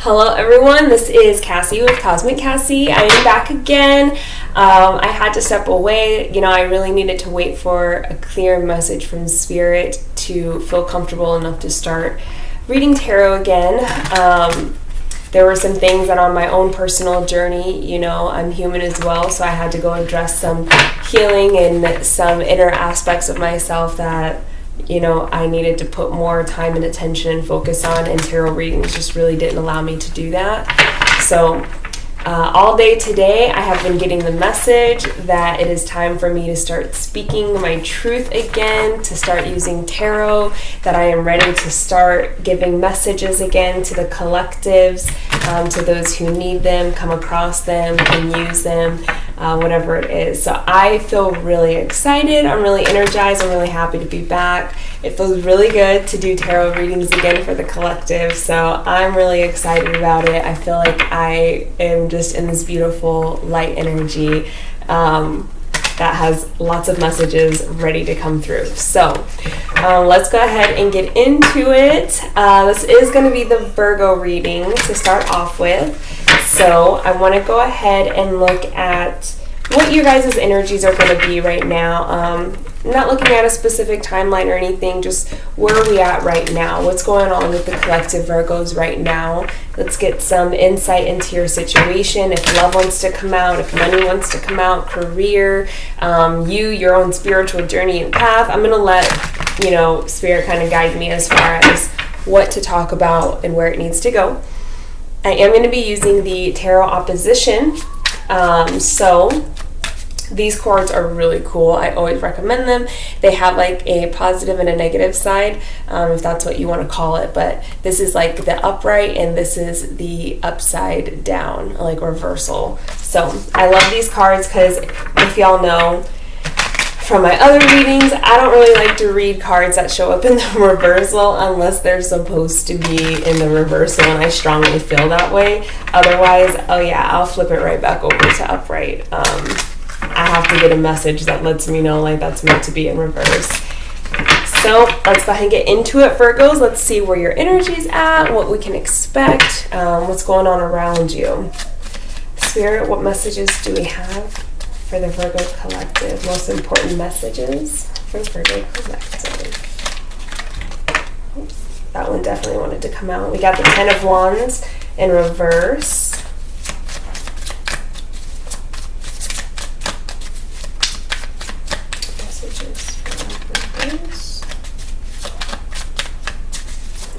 Hello everyone, this is Cassie with Cosmic Cassie. I am back again. I had to step away. I really needed to wait for a clear message from Spirit to feel comfortable enough to start reading tarot again. There were some things that on my own personal journey, I'm human as well, so I had to go address some healing and some inner aspects of myself that I needed to put more time and attention and focus on, and tarot readings just really didn't allow me to do that. So all day today, I have been getting the message that it is time for me to start speaking my truth again, to start using tarot, that I am ready to start giving messages again to the collectives, to those who need them, come across them, and use them, whatever it is. So I feel really excited. I'm really energized. I'm really happy to be back. It feels really good to do tarot readings again for the collective. So I'm really excited about it. I feel like I am just in this beautiful light energy that has lots of messages ready to come through. So let's go ahead and get into it. This is going to be the Virgo reading to start off with. So I want to go ahead and look at what your guys' energies are going to be right now. I'm not looking at a specific timeline or anything, just where are we at right now? What's going on with the collective Virgos right now? Let's get some insight into your situation. If love wants to come out, if money wants to come out, career, your own spiritual journey and path. I'm going to let, Spirit kind of guide me as far as what to talk about and where it needs to go. I am going to be using the Tarot Opposition. So these cards are really cool. I always recommend them. They have like a positive and a negative side, if that's what you want to call it. But this is like the upright and this is the upside down, like reversal. So I love these cards because if y'all know from my other readings, I don't really like to read cards that show up in the reversal unless they're supposed to be in the reversal, and I strongly feel that way. Otherwise, I'll flip it right back over to upright. I have to get a message that lets me know like that's meant to be in reverse. So let's go ahead and get into it, Virgos. Let's see where your energy's at, what we can expect, what's going on around you. Spirit, what messages do we have for the Virgo collective? Most important messages for Virgo collective. Oops, that one definitely wanted to come out. We got the Ten of Wands in reverse.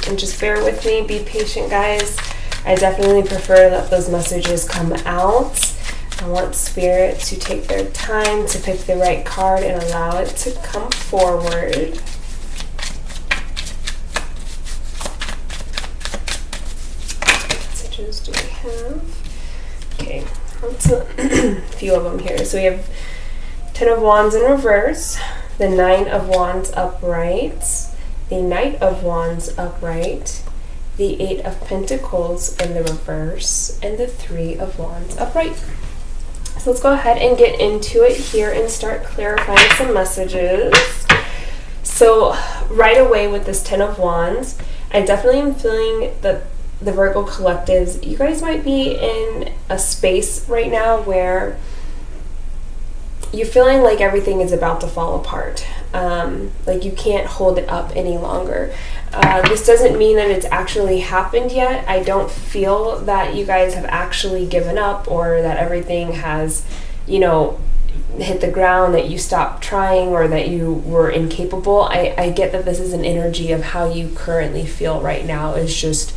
And just bear with me, be patient, guys. I definitely prefer that those messages come out. I want Spirit to take their time to pick the right card and allow it to come forward. What messages do we have? Okay, let's a few of them here. So we have Ten of Wands in reverse, the Nine of Wands upright, the Knight of Wands upright, the Eight of Pentacles in the reverse, and the Three of Wands upright. So let's go ahead and get into it here and start clarifying some messages. So right away with this Ten of Wands, I definitely am feeling that the Virgo collectives, you guys might be in a space right now where you're feeling like everything is about to fall apart. Like you can't hold it up any longer. This doesn't mean that it's actually happened yet. I don't feel that you guys have actually given up or that everything has, hit the ground, that you stopped trying or that you were incapable. I get that this is an energy of how you currently feel right now is just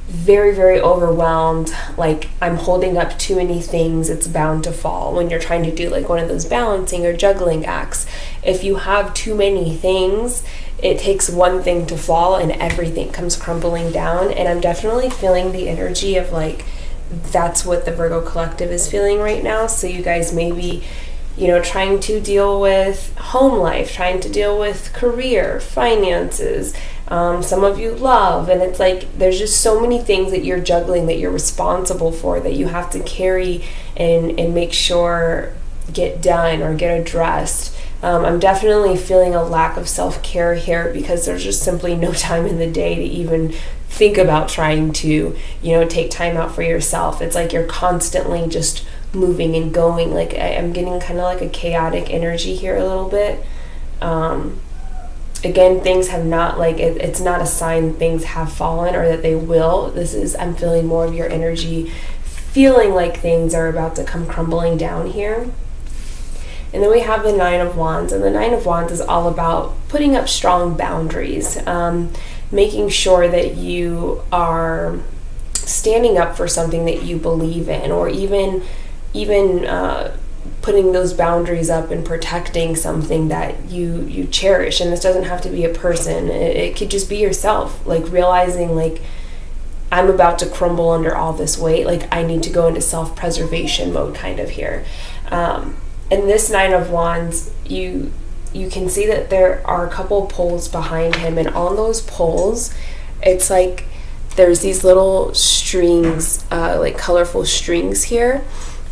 very, very overwhelmed. Like I'm holding up too many things, it's bound to fall. When you're trying to do like one of those balancing or juggling acts, if you have too many things, it takes one thing to fall and everything comes crumbling down. And I'm definitely feeling the energy of like that's what the Virgo collective is feeling right now. So you guys may be trying to deal with home life, trying to deal with career, finances, some of you love, and it's like there's just so many things that you're juggling, that you're responsible for, that you have to carry and make sure get done or get addressed. I'm definitely feeling a lack of self-care here because there's just simply no time in the day to even think about trying to, take time out for yourself. It's like you're constantly just moving and going. Like I'm getting kind of like a chaotic energy here a little bit. Again, things have not, it's not a sign things have fallen or that they will. I'm feeling more of your energy, feeling like things are about to come crumbling down here. And then we have the Nine of Wands, and the Nine of Wands is all about putting up strong boundaries, making sure that you are standing up for something that you believe in, or even putting those boundaries up and protecting something that you cherish. And this doesn't have to be a person. It could just be yourself, like realizing like, I'm about to crumble under all this weight. Like I need to go into self-preservation mode kind of here. And this Nine of Wands, you can see that there are a couple poles behind him, and on those poles, it's like there's these little strings, like colorful strings here.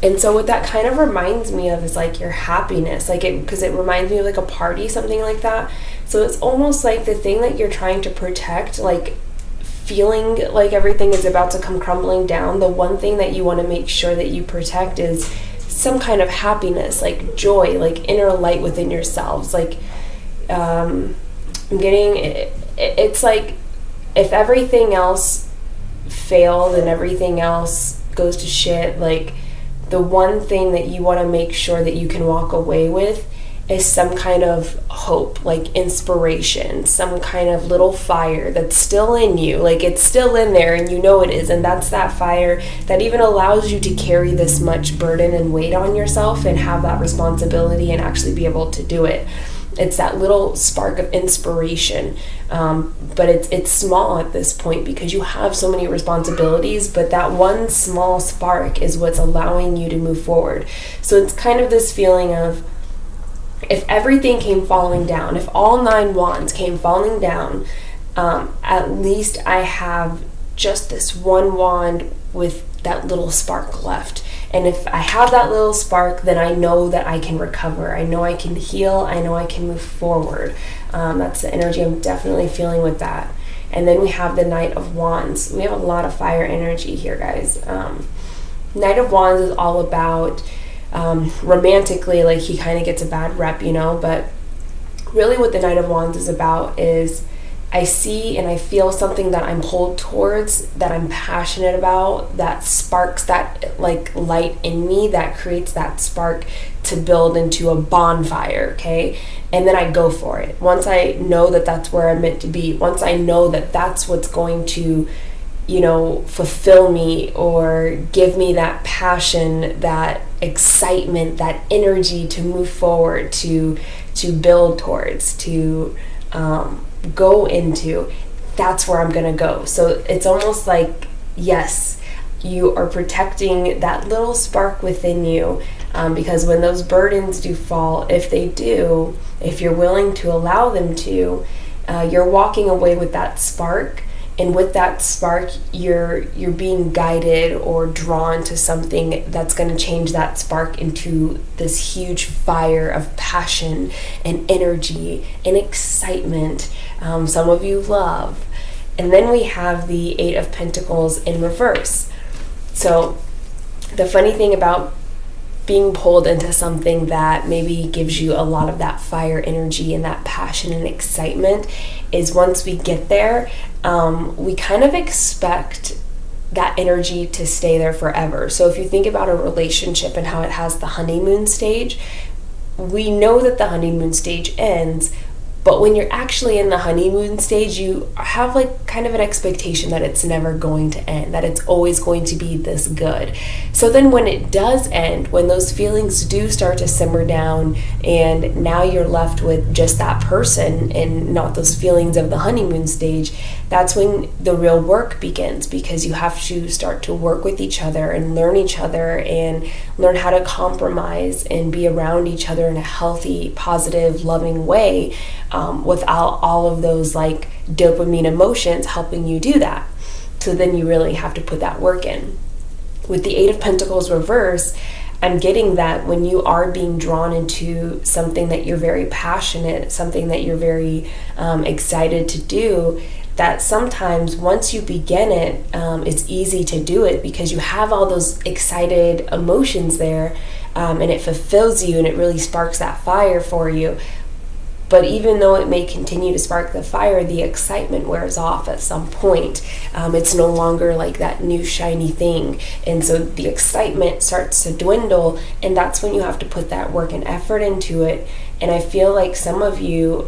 And so what that kind of reminds me of is like your happiness, because it reminds me of like a party, something like that. So it's almost like the thing that you're trying to protect, like feeling like everything is about to come crumbling down. The one thing that you want to make sure that you protect is some kind of happiness, like joy, like inner light within yourselves. Like I'm getting it's like if everything else failed and everything else goes to shit, like the one thing that you want to make sure that you can walk away with is some kind of hope, like inspiration, some kind of little fire that's still in you. Like it's still in there and you know it is. And that's that fire that even allows you to carry this much burden and weight on yourself and have that responsibility and actually be able to do it. It's that little spark of inspiration. But it's small at this point because you have so many responsibilities, but that one small spark is what's allowing you to move forward. So it's kind of this feeling of, if everything came falling down, if all 9 wands came falling down, at least I have just this one wand with that little spark left. And if I have that little spark, then I know that I can recover. I know I can heal. I know I can move forward. That's the energy I'm definitely feeling with that. And then we have the Knight of Wands. We have a lot of fire energy here, guys. Knight of Wands is all about romantically, like he kind of gets a bad rep, but really what the Knight of Wands is about is I see and I feel something that I'm pulled towards, that I'm passionate about, that sparks that like light in me, that creates that spark to build into a bonfire, okay? And then I go for it. Once I know that that's where I'm meant to be, once I know that that's what's going to fulfill me or give me that passion, that excitement, that energy to move forward, to build towards, to go into, that's where I'm gonna go. So it's almost like, yes, you are protecting that little spark within you, because when those burdens do fall, if they do, if you're willing to allow them to, you're walking away with that spark. And with that spark, you're being guided or drawn to something that's going to change that spark into this huge fire of passion and energy and excitement. Some of you love. And then we have the Eight of Pentacles in reverse. So the funny thing about being pulled into something that maybe gives you a lot of that fire energy and that passion and excitement is once we get there, we kind of expect that energy to stay there forever. So if you think about a relationship and how it has the honeymoon stage, we know that the honeymoon stage ends, but when you're actually in the honeymoon stage, you have like kind of an expectation that it's never going to end, that it's always going to be this good. So then when it does end, when those feelings do start to simmer down and now you're left with just that person and not those feelings of the honeymoon stage, that's when the real work begins, because you have to start to work with each other and learn each other and learn how to compromise and be around each other in a healthy, positive, loving way, without all of those like dopamine emotions helping you do that. So then you really have to put that work in. With the Eight of Pentacles reverse, I'm getting that when you are being drawn into something that you're very passionate, something that you're very excited to do, that sometimes once you begin it, it's easy to do it because you have all those excited emotions there, and it fulfills you and it really sparks that fire for you. But even though it may continue to spark the fire, the excitement wears off at some point. It's no longer like that new shiny thing. And so the excitement starts to dwindle, and that's when you have to put that work and effort into it. And I feel like some of you,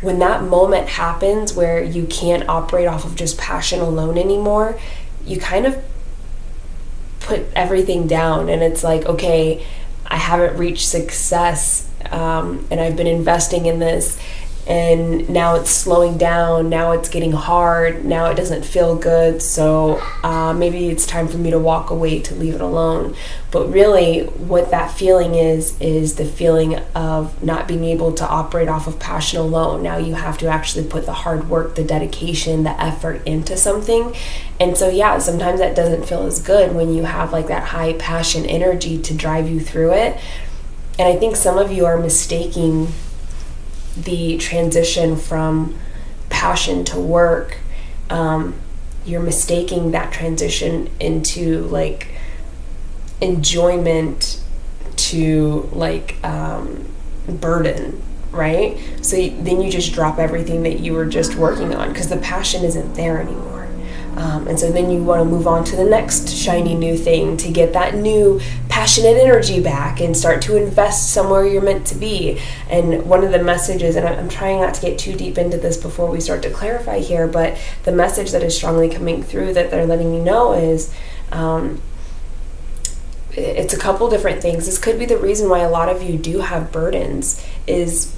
when that moment happens where you can't operate off of just passion alone anymore, you kind of put everything down, and it's like, okay, I haven't reached success, and I've been investing in this, and now it's slowing down, now it's getting hard, now it doesn't feel good, so maybe it's time for me to walk away, to leave it alone. But really what that feeling is the feeling of not being able to operate off of passion alone. Now you have to actually put the hard work, the dedication, the effort into something. And so yeah, sometimes that doesn't feel as good when you have like that high passion energy to drive you through it. And I think some of you are mistaking the transition from passion to work. You're mistaking that transition into like enjoyment to like burden, right? So then you just drop everything that you were just working on because the passion isn't there anymore. And so then you want to move on to the next shiny new thing to get that new passionate energy back and start to invest somewhere you're meant to be. And one of the messages, and I'm trying not to get too deep into this before we start to clarify here, but the message that is strongly coming through that they're letting me know is it's a couple different things. This could be the reason why a lot of you do have burdens, is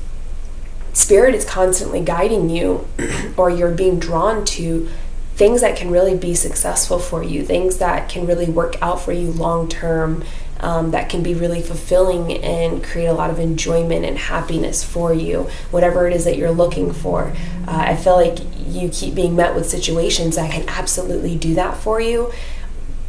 Spirit is constantly guiding you or you're being drawn to things that can really be successful for you, things that can really work out for you long term, that can be really fulfilling and create a lot of enjoyment and happiness for you, whatever it is that you're looking for. I feel like you keep being met with situations that can absolutely do that for you.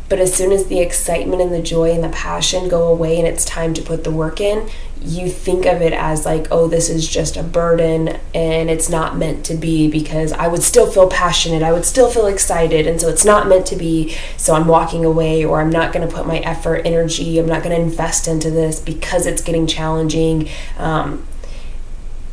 But as soon as the excitement and the joy and the passion go away and it's time to put the work in, you think of it as like, oh, this is just a burden and it's not meant to be, because I would still feel passionate, I would still feel excited, and so it's not meant to be, so I'm walking away, or I'm not going to put my effort, energy, I'm not going to invest into this because it's getting challenging.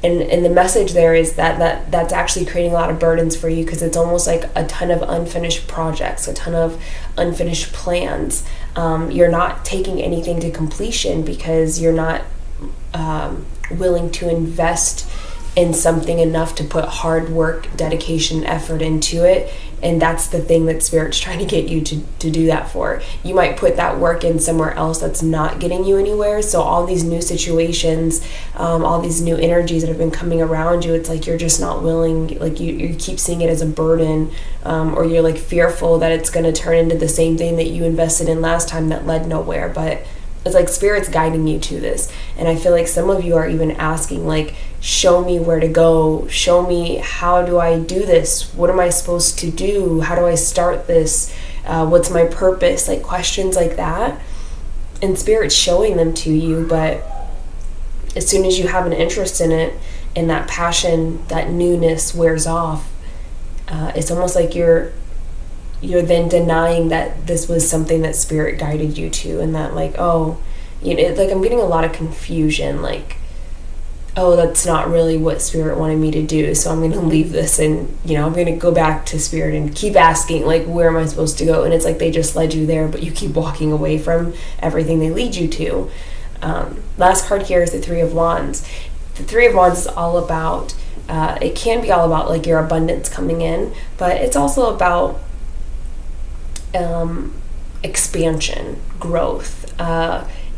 And the message there is that's actually creating a lot of burdens for you, because it's almost like a ton of unfinished projects, a ton of unfinished plans. You're not taking anything to completion because you're not willing to invest in something enough to put hard work, dedication, effort into it. And that's the thing that Spirit's trying to get you to do that for. You might put that work in somewhere else that's not getting you anywhere. So all these new situations, all these new energies that have been coming around you, it's like you're just not willing, like you keep seeing it as a burden, or you're like fearful that it's going to turn into the same thing that you invested in last time that led nowhere. But it's like Spirit's guiding you to this. And I feel like some of you are even asking, like, show me where to go. Show me, how do I do this? What am I supposed to do? How do I start this? What's my purpose? Like questions like that. And Spirit's showing them to you, but as soon as you have an interest in it and that passion, that newness wears off, it's almost like you're then denying that this was something that Spirit guided you to, and that like, oh, you know, like I'm getting a lot of confusion, like, oh, that's not really what Spirit wanted me to do, so I'm going to leave this, and you know, I'm going to go back to Spirit and keep asking, like, where am I supposed to go? And it's like they just led you there, but you keep walking away from everything they lead you to. Last card here is the Three of Wands. The Three of Wands is all about, it can be all about like your abundance coming in, but it's also about expansion, growth,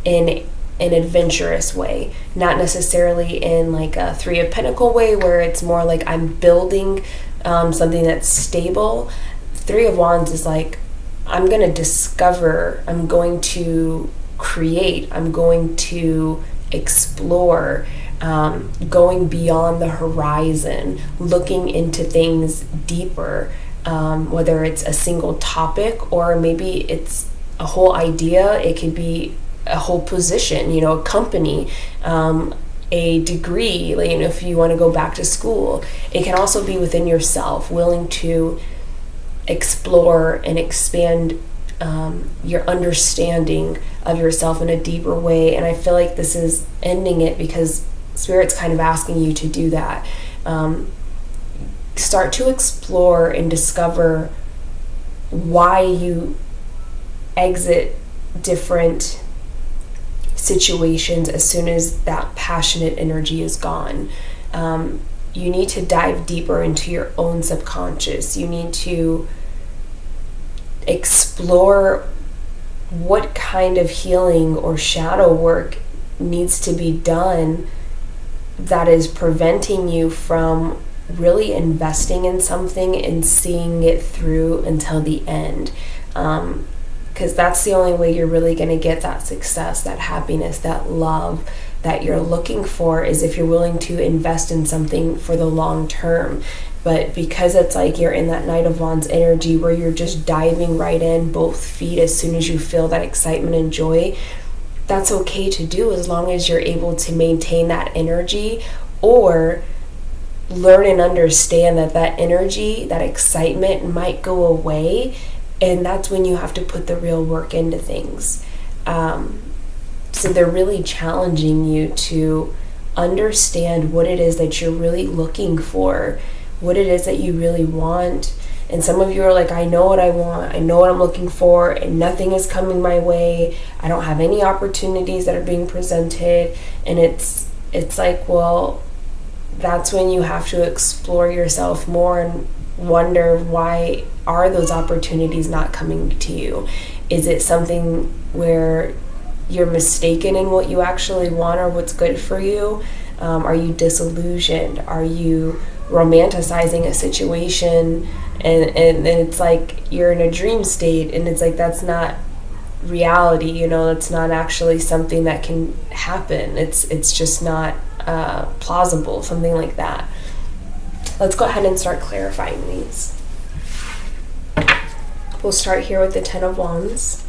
in an adventurous way, not necessarily in like a Three of Pentacles way where it's more like I'm building something that's stable. Three of Wands is like, I'm going to discover, I'm going to create, I'm going to explore, going beyond the horizon, looking into things deeper. Whether it's a single topic or maybe it's a whole idea, it could be a whole position, you know, a company. a degree, like, if you want to go back to school. It can also be within yourself, willing to explore and expand your understanding of yourself in a deeper way. And I feel like this is ending it because Spirit's kind of asking you to do that. Start to explore and discover why you exit different situations as soon as that passionate energy is gone. You need to dive deeper into your own subconscious. You need to explore what kind of healing or shadow work needs to be done that is preventing you from really investing in something and seeing it through until the end. Because that's the only way you're really going to get that success, that happiness, that love that you're looking for, is if you're willing to invest in something for the long term. But because it's like you're in that Knight of Wands energy where you're just diving right in, both feet, as soon as you feel that excitement and joy, that's okay to do as long as you're able to maintain that energy, or learn and understand that that energy, that excitement might go away, and that's when you have to put the real work into things. So they're really challenging you to understand what it is that you're really looking for, what it is that you really want. And some of you are like, I know what I want, I know what I'm looking for, and nothing is coming my way. I don't have any opportunities that are being presented. And it's like, well, that's when you have to explore yourself more and wonder, why are those opportunities not coming to you? Is it something where you're mistaken in what you actually want or what's good for you? Are you disillusioned? Are you romanticizing a situation and it's like you're in a dream state, and it's like that's not reality, it's not actually something that can happen. It's just not plausible, something like that. Let's go ahead and start clarifying these. We'll start here with the Ten of Wands.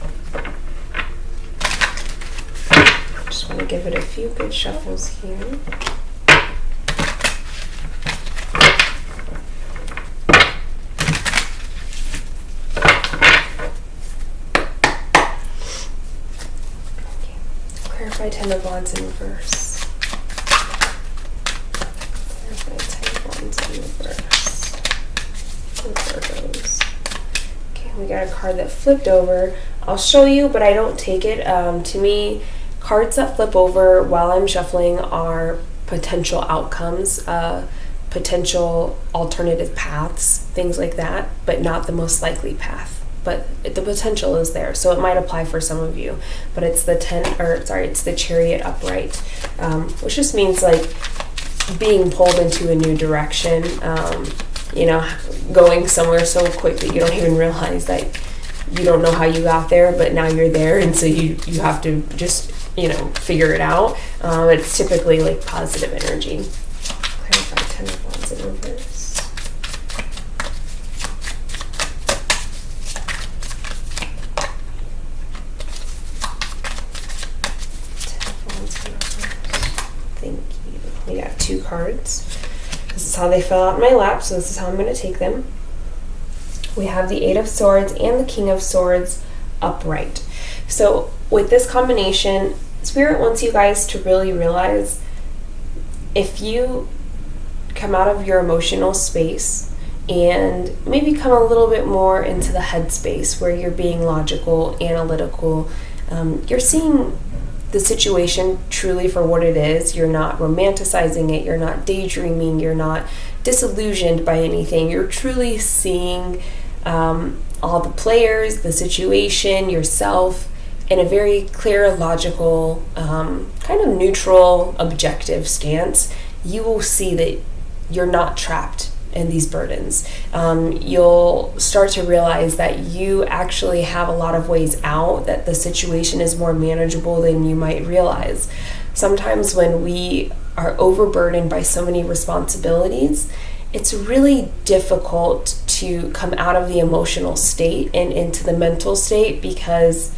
Just want to give it a few good shuffles here. Clarify Ten of Wands in reverse. Clarify Ten of Wands in reverse. And Virgos. Okay, we got a card that flipped over. I'll show you, but I don't take it. To me, cards that flip over while I'm shuffling are potential outcomes, potential alternative paths, things like that, but not the most likely path. But the potential is there, so it might apply for some of you. But it's it's the Chariot Upright, which just means like being pulled into a new direction, going somewhere so quick that you don't even realize that you don't know how you got there, but now you're there, and so you have to just figure it out. It's typically like positive energy. Clarify Ten of Wands in reverse. Thank you. We got 2 cards. This is how they fell out in my lap, so this is how I'm going to take them. We have the Eight of Swords and the King of Swords upright. So with this combination, Spirit wants you guys to really realize, if you come out of your emotional space and maybe come a little bit more into the head space where you're being logical, analytical, you're seeing the situation truly for what it is. You're not romanticizing it, you're not daydreaming, you're not disillusioned by anything. You're truly seeing all the players, the situation, yourself, in a very clear, logical, kind of neutral, objective stance. You will see that you're not trapped in these burdens. You'll start to realize that you actually have a lot of ways out, that the situation is more manageable than you might realize. Sometimes when we are overburdened by so many responsibilities, it's really difficult to come out of the emotional state and into the mental state, because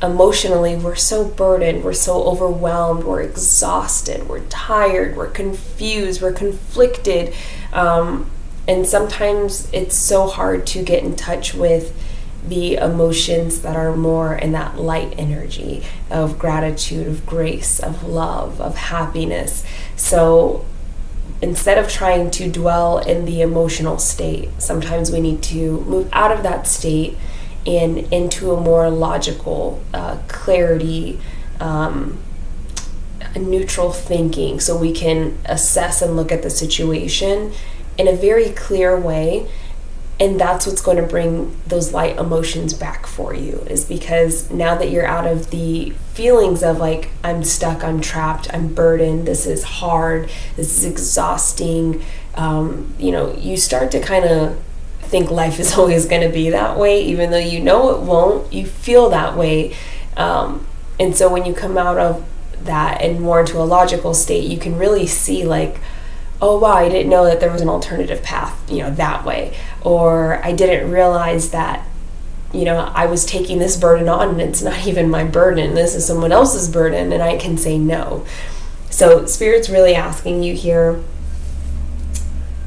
emotionally we're so burdened, we're so overwhelmed, we're exhausted, we're tired, we're confused, we're conflicted, and sometimes it's so hard to get in touch with the emotions that are more in that light energy of gratitude, of grace, of love, of happiness. So instead of trying to dwell in the emotional state, sometimes we need to move out of that state and into a more logical, clarity, neutral thinking, so we can assess and look at the situation in a very clear way. And that's what's going to bring those light emotions back for you, is because now that you're out of the feelings of like, I'm stuck, I'm trapped, I'm burdened, this is hard, this is exhausting, you start to kind of think life is always going to be that way, even though you know it won't. You feel that way. And so when you come out of that and more into a logical state, you can really see like, oh wow, I didn't know that there was an alternative path, that way. Or I didn't realize that, I was taking this burden on and it's not even my burden. This is someone else's burden, and I can say no. So Spirit's really asking you here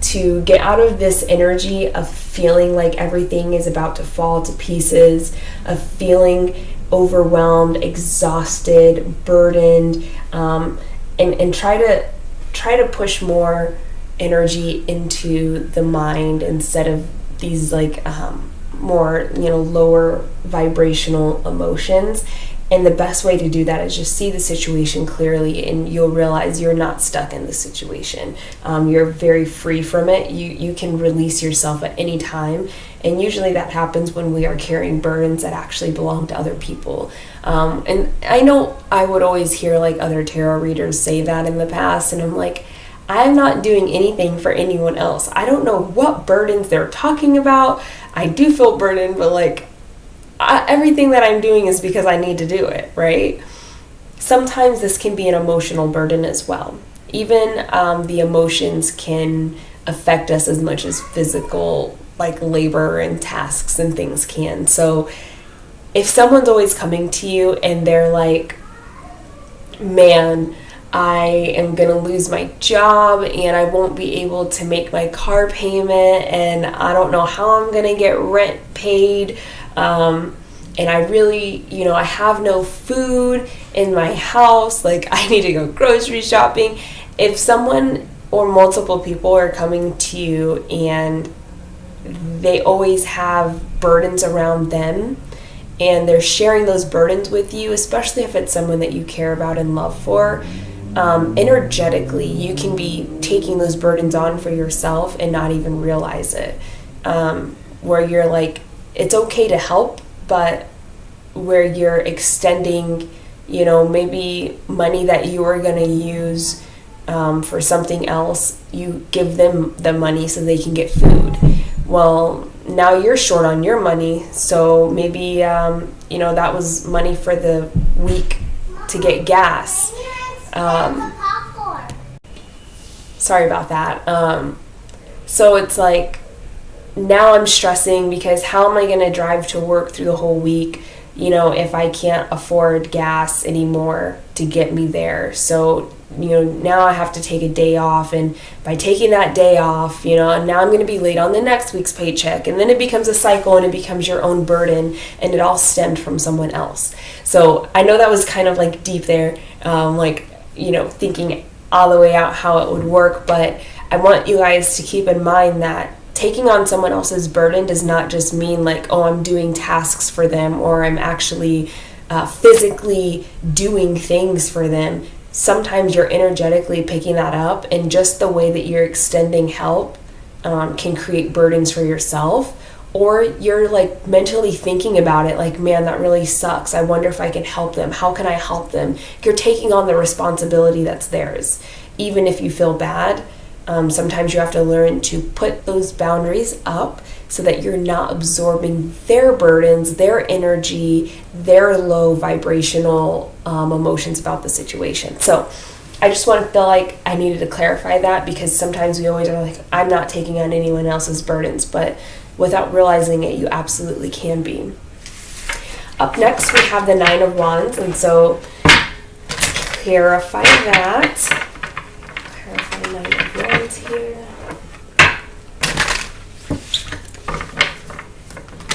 to get out of this energy of feeling like everything is about to fall to pieces, of feeling overwhelmed, exhausted, burdened, and try to push more energy into the mind instead of these like more lower vibrational emotions. And the best way to do that is just see the situation clearly, and you'll realize you're not stuck in the situation. You're very free from it. You can release yourself at any time, and usually that happens when we are carrying burdens that actually belong to other people. And I know I would always hear like other tarot readers say that in the past, and I'm like, I'm not doing anything for anyone else. I don't know what burdens they're talking about. I do feel burdened, but like everything that I'm doing is because I need to do it, right? Sometimes this can be an emotional burden as well. Even the emotions can affect us as much as physical, like labor and tasks and things can. So if someone's always coming to you and they're like, man, I am going to lose my job and I won't be able to make my car payment, and I don't know how I'm going to get rent paid, and I really, I have no food in my house, like I need to go grocery shopping. If someone or multiple people are coming to you and they always have burdens around them, and they're sharing those burdens with you, especially if it's someone that you care about and love for, energetically, you can be taking those burdens on for yourself and not even realize it. Where you're like, it's okay to help, but where you're extending, maybe money that you are going to use for something else, you give them the money so they can get food. Well, now you're short on your money, so maybe, that was money for the week to get gas. Sorry about that. So it's like, now I'm stressing because how am I going to drive to work through the whole week, if I can't afford gas anymore to get me there? So, now I have to take a day off, and by taking that day off, now I'm going to be late on the next week's paycheck, and then it becomes a cycle and it becomes your own burden, and it all stemmed from someone else. So I know that was kind of like deep there, thinking all the way out how it would work, but I want you guys to keep in mind that taking on someone else's burden does not just mean like, oh, I'm doing tasks for them, or I'm actually physically doing things for them. Sometimes you're energetically picking that up, and just the way that you're extending help can create burdens for yourself. Or you're like mentally thinking about it like, man, that really sucks. I wonder if I can help them. How can I help them? You're taking on the responsibility that's theirs. Even if you feel bad, sometimes you have to learn to put those boundaries up so that you're not absorbing their burdens, their energy, their low vibrational emotions about the situation. So I just want to feel like I needed to clarify that, because sometimes we always are like, I'm not taking on anyone else's burdens, but without realizing it, you absolutely can be. Up next, we have the Nine of Wands, and so clarify that. Clarify the Nine of Wands here.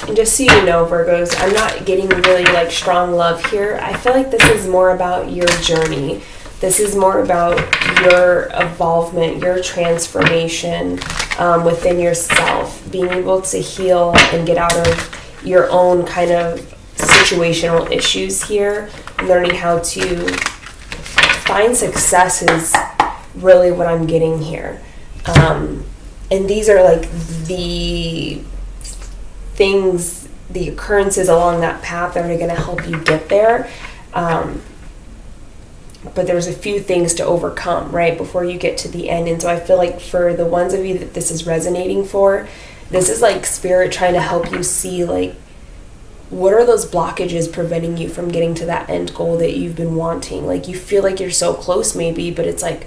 And just so you know, Virgos, I'm not getting really like strong love here. I feel like this is more about your journey. This is more about your involvement, your transformation within yourself, being able to heal and get out of your own kind of situational issues here, learning how to find success is really what I'm getting here. And these are like the things, the occurrences along that path that are going to help you get there. But there's a few things to overcome, right, before you get to the end. And so I feel like for the ones of you that this is resonating for, this is like Spirit trying to help you see, like, what are those blockages preventing you from getting to that end goal that you've been wanting? Like, you feel like you're so close maybe, but it's like,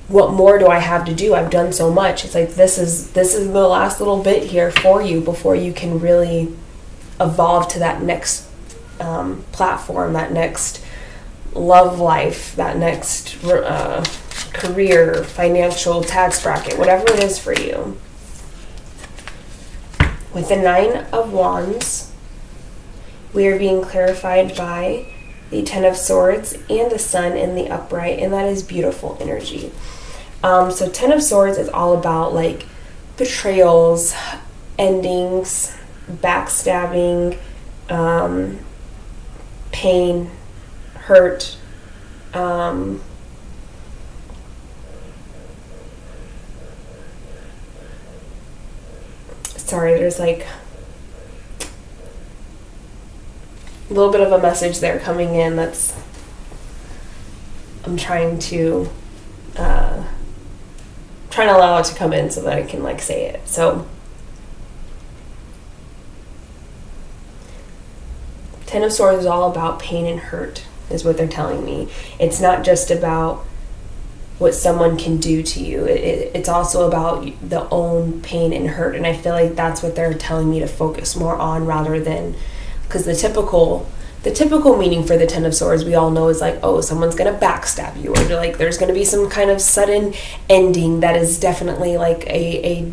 what more do I have to do? I've done so much. It's like, this is the last little bit here for you before you can really evolve to that next platform, that next love life, that next career, financial tax bracket, whatever it is for you. With the Nine of Wands, we are being clarified by the Ten of Swords and the Sun in the upright, and that is beautiful energy. So Ten of Swords is all about like betrayals, endings, backstabbing, pain, hurt, sorry, there's like a little bit of a message there coming in that's, I'm trying to allow it to come in so that I can like say it. So Ten of Swords is all about pain and hurt, is what they're telling me. It's not just about what someone can do to you. It's also about the own pain and hurt. And I feel like that's what they're telling me to focus more on, rather than, because the typical meaning for the Ten of Swords, we all know, is like, oh, someone's going to backstab you, or like there's going to be some kind of sudden ending that is definitely like a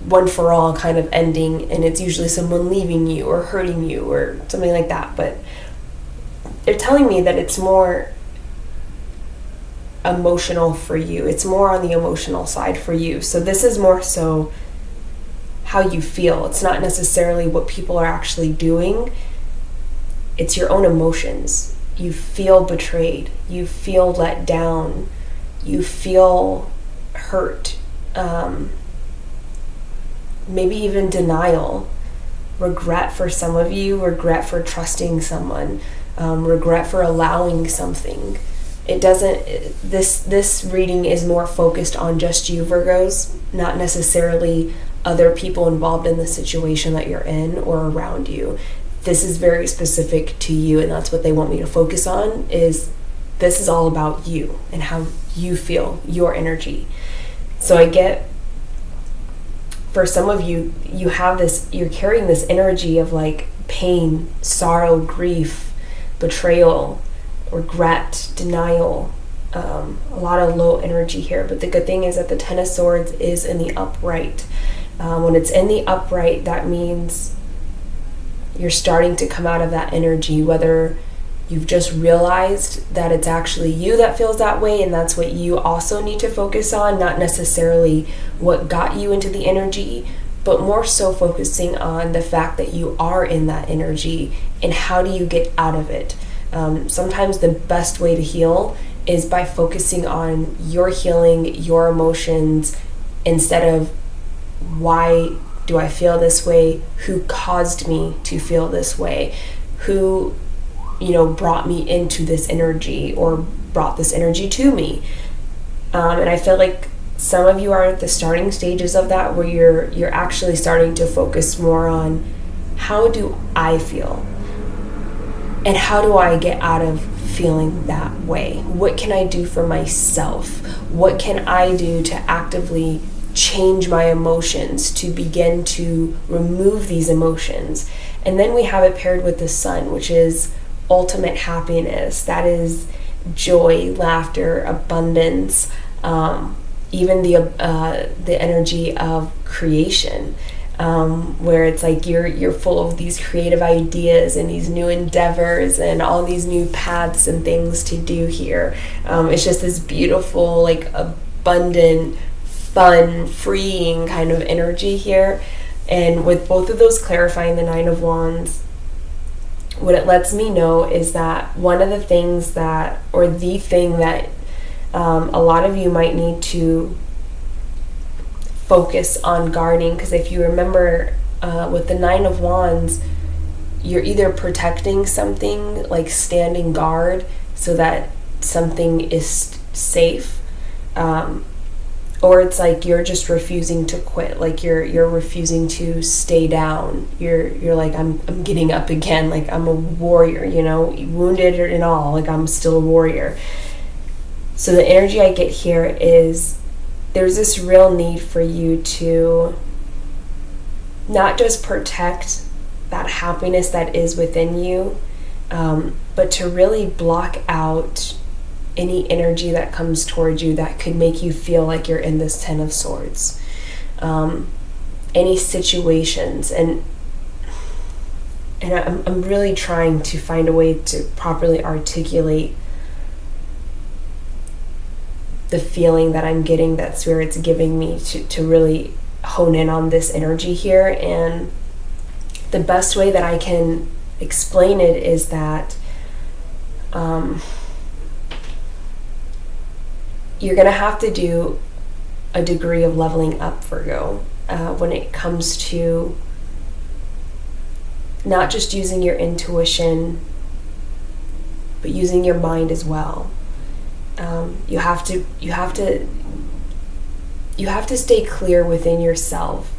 one for all kind of ending, and it's usually someone leaving you or hurting you or something like that. But they're telling me that it's more emotional for you. It's more on the emotional side for you. So this is more so how you feel. It's not necessarily what people are actually doing. It's your own emotions. You feel betrayed. You feel let down. You feel hurt. Maybe even denial. Regret for some of you. Regret for trusting someone. Regret for allowing something. It doesn't, this reading is more focused on just you, Virgos, not necessarily other people involved in the situation that you're in or around you. This is very specific to you, and that's what they want me to focus on, is this is all about you and how you feel, your energy. So I get, for some of you, you have this, you're carrying this energy of like pain, sorrow, grief, betrayal, regret, denial, a lot of low energy here. But the good thing is that the Ten of Swords is in the upright. When it's in the upright, that means you're starting to come out of that energy, whether you've just realized that it's actually you that feels that way, and that's what you also need to focus on, not necessarily what got you into the energy, but more so focusing on the fact that you are in that energy and how do you get out of it. Sometimes the best way to heal is by focusing on your healing, your emotions, instead of why do I feel this way? Who caused me to feel this way? Who, brought me into this energy or brought this energy to me? And I feel like some of you are at the starting stages of that, where you're actually starting to focus more on, how do I feel? And how do I get out of feeling that way? What can I do for myself? What can I do to actively change my emotions, to begin to remove these emotions. And then we have it paired with the sun, which is ultimate happiness. That is joy, laughter, abundance, even the energy of creation, where it's like you're full of these creative ideas and these new endeavors and all these new paths and things to do here. It's just this beautiful, like, abundant, fun, freeing kind of energy here. And with both of those clarifying the Nine of Wands, what it lets me know is that one of the things that, or the thing that a lot of you might need to focus on guarding, because if you remember with the Nine of Wands, you're either protecting something, like standing guard so that something is safe, or it's like you're just refusing to quit, like you're refusing to stay down. You're like, I'm getting up again, like I'm a warrior, wounded and all, like I'm still a warrior. So the energy I get here is there's this real need for you to not just protect that happiness that is within you, but to really block out any energy that comes towards you that could make you feel like you're in this Ten of Swords. Any situations, and I'm really trying to find a way to properly articulate the feeling that I'm getting, that Spirit's giving me, to really hone in on this energy here. And the best way that I can explain it is that you're going to have to do a degree of leveling up, Virgo, when it comes to not just using your intuition, but using your mind as well. You have to stay clear within yourself,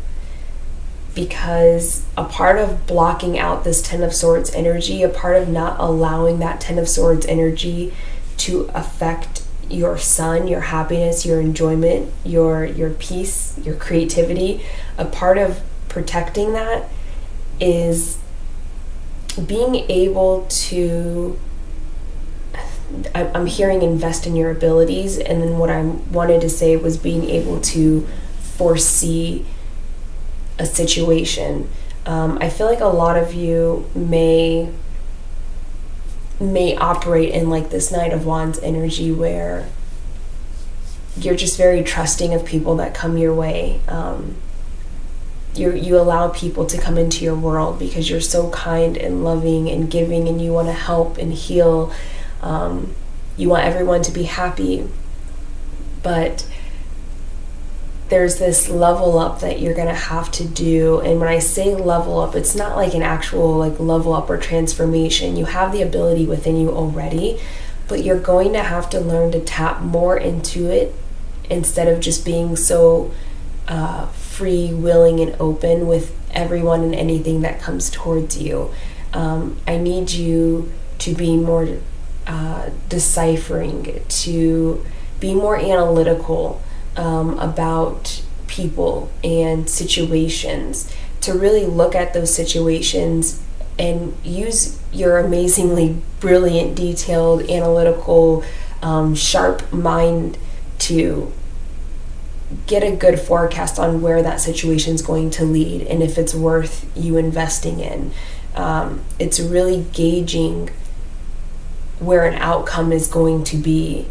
because a part of blocking out this Ten of Swords energy, a part of not allowing that Ten of Swords energy to affect your sun, your happiness, your enjoyment, your peace, your creativity, a part of protecting that is being able to, I'm hearing invest in your abilities, and then what I wanted to say was being able to foresee a situation. I feel like a lot of you may operate in like this Knight of Wands energy, where you're just very trusting of people that come your way. You allow people to come into your world because you're so kind and loving and giving, and you want to help and heal. You want everyone to be happy, but there's this level up that you're gonna have to do. And when I say level up, it's not like an actual like level up or transformation. You have the ability within you already, but you're going to have to learn to tap more into it instead of just being so free, willing, and open with everyone and anything that comes towards you. I need you to be more deciphering, to be more analytical about people and situations, to really look at those situations and use your amazingly brilliant, detailed, analytical, sharp mind to get a good forecast on where that situation is going to lead and if it's worth you investing in. It's really gauging where an outcome is going to be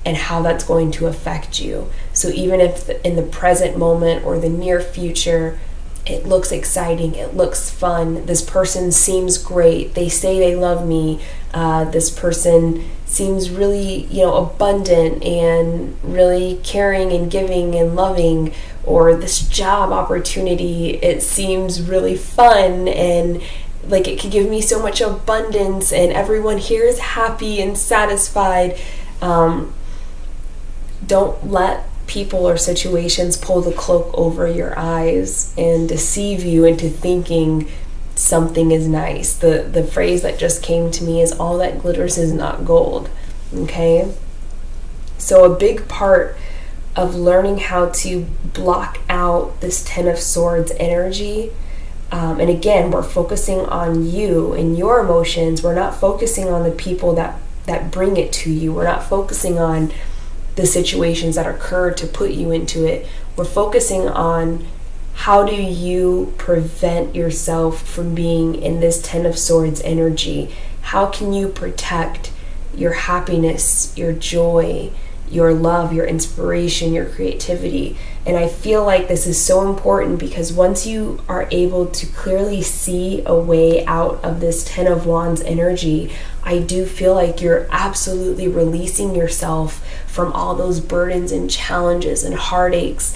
and how that's going to affect you. So even if in the present moment or the near future, it looks exciting, it looks fun, this person seems great, they say they love me, this person seems really, abundant and really caring and giving and loving, or this job opportunity, it seems really fun and like it could give me so much abundance and everyone here is happy and satisfied. Don't let people or situations pull the cloak over your eyes and deceive you into thinking something is nice. The phrase that just came to me is, all that glitters is not gold. Okay? So a big part of learning how to block out this Ten of Swords energy. And again, we're focusing on you and your emotions. We're not focusing on the people that bring it to you. We're not focusing on the situations that occur to put you into it. We're focusing on how do you prevent yourself from being in this Ten of Swords energy? How can you protect your happiness, your joy, your love, your inspiration, your creativity? And I feel like this is so important because once you are able to clearly see a way out of this Ten of Wands energy, I do feel like you're absolutely releasing yourself from all those burdens and challenges and heartaches.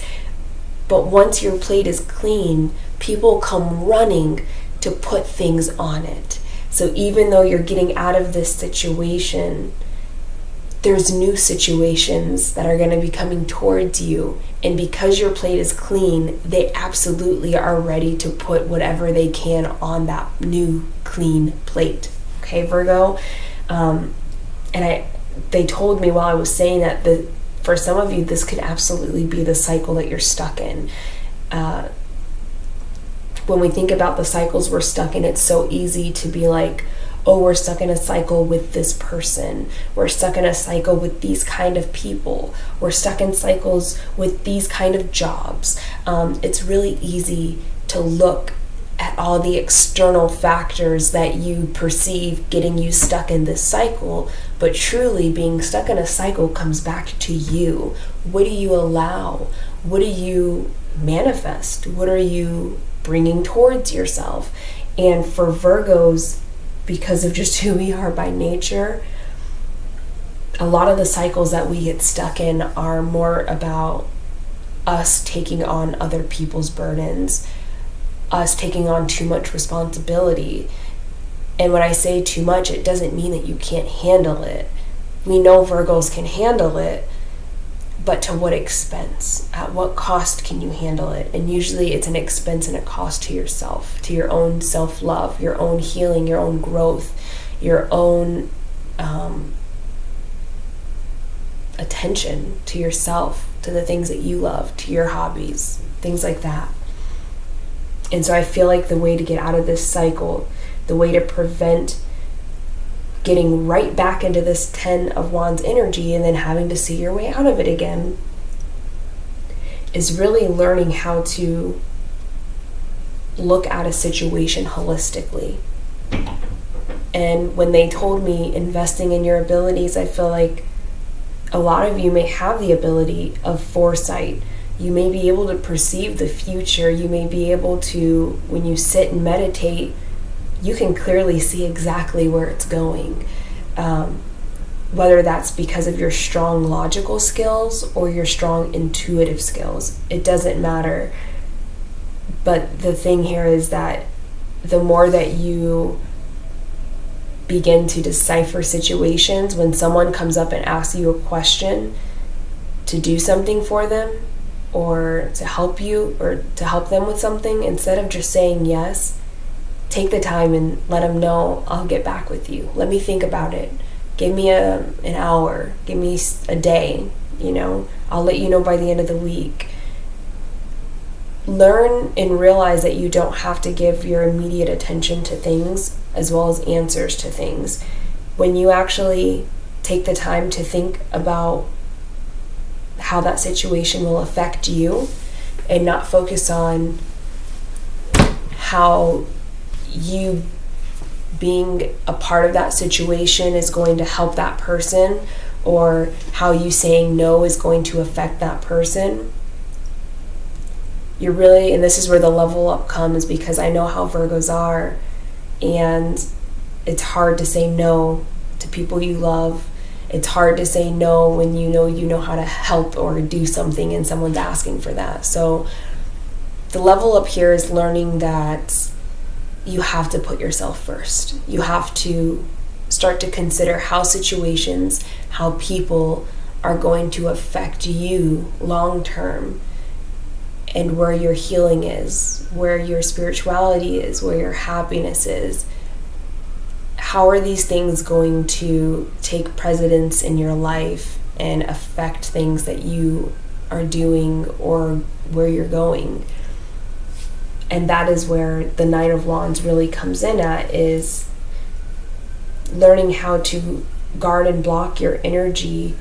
But once your plate is clean, people come running to put things on it. So even though you're getting out of this situation, there's new situations that are going to be coming towards you. And because your plate is clean, they absolutely are ready to put whatever they can on that new clean plate. Okay, Virgo? They told me while I was saying that for some of you, this could absolutely be the cycle that you're stuck in. When we think about the cycles we're stuck in, it's so easy to be like, oh, we're stuck in a cycle with this person. We're stuck in a cycle with these kind of people. We're stuck in cycles with these kind of jobs. It's really easy to look at all the external factors that you perceive getting you stuck in this cycle, but truly being stuck in a cycle comes back to you. What do you allow? What do you manifest? What are you bringing towards yourself? And for Virgos, because of just who we are by nature, a lot of the cycles that we get stuck in are more about us taking on other people's burdens, us taking on too much responsibility. And when I say too much, it doesn't mean that you can't handle it. We know Virgos can handle it, but to what expense? At what cost can you handle it? And usually it's an expense and a cost to yourself, to your own self-love, your own healing, your own growth, your own attention to yourself, to the things that you love, to your hobbies, things like that. And so I feel like the way to get out of this cycle, the way to prevent getting right back into this Ten of Wands energy and then having to see your way out of it again, is really learning how to look at a situation holistically. And when they told me investing in your abilities, I feel like a lot of you may have the ability of foresight. You may be able to perceive the future. You may be able to, when you sit and meditate, you can clearly see exactly where it's going. Whether that's because of your strong logical skills or your strong intuitive skills, it doesn't matter. But the thing here is that the more that you begin to decipher situations, when someone comes up and asks you a question to do something for them, or to help you, or to help them with something, instead of just saying yes, take the time and let them know, I'll get back with you. Let me think about it. Give me an hour. Give me a day. I'll let you know by the end of the week. Learn and realize that you don't have to give your immediate attention to things as well as answers to things. When you actually take the time to think about how that situation will affect you and not focus on how you being a part of that situation is going to help that person, or how you saying no is going to affect that person. You're really, and this is where the level up comes, because I know how Virgos are, and it's hard to say no to people you love. It's hard to say no when you know how to help or do something and someone's asking for that. So the level up here is learning that you have to put yourself first. You have to start to consider how situations, how people are going to affect you long term, and where your healing is, where your spirituality is, where your happiness is. How are these things going to take precedence in your life and affect things that you are doing or where you're going. And that is where the Nine of Wands really comes in at, is learning how to guard and block your energy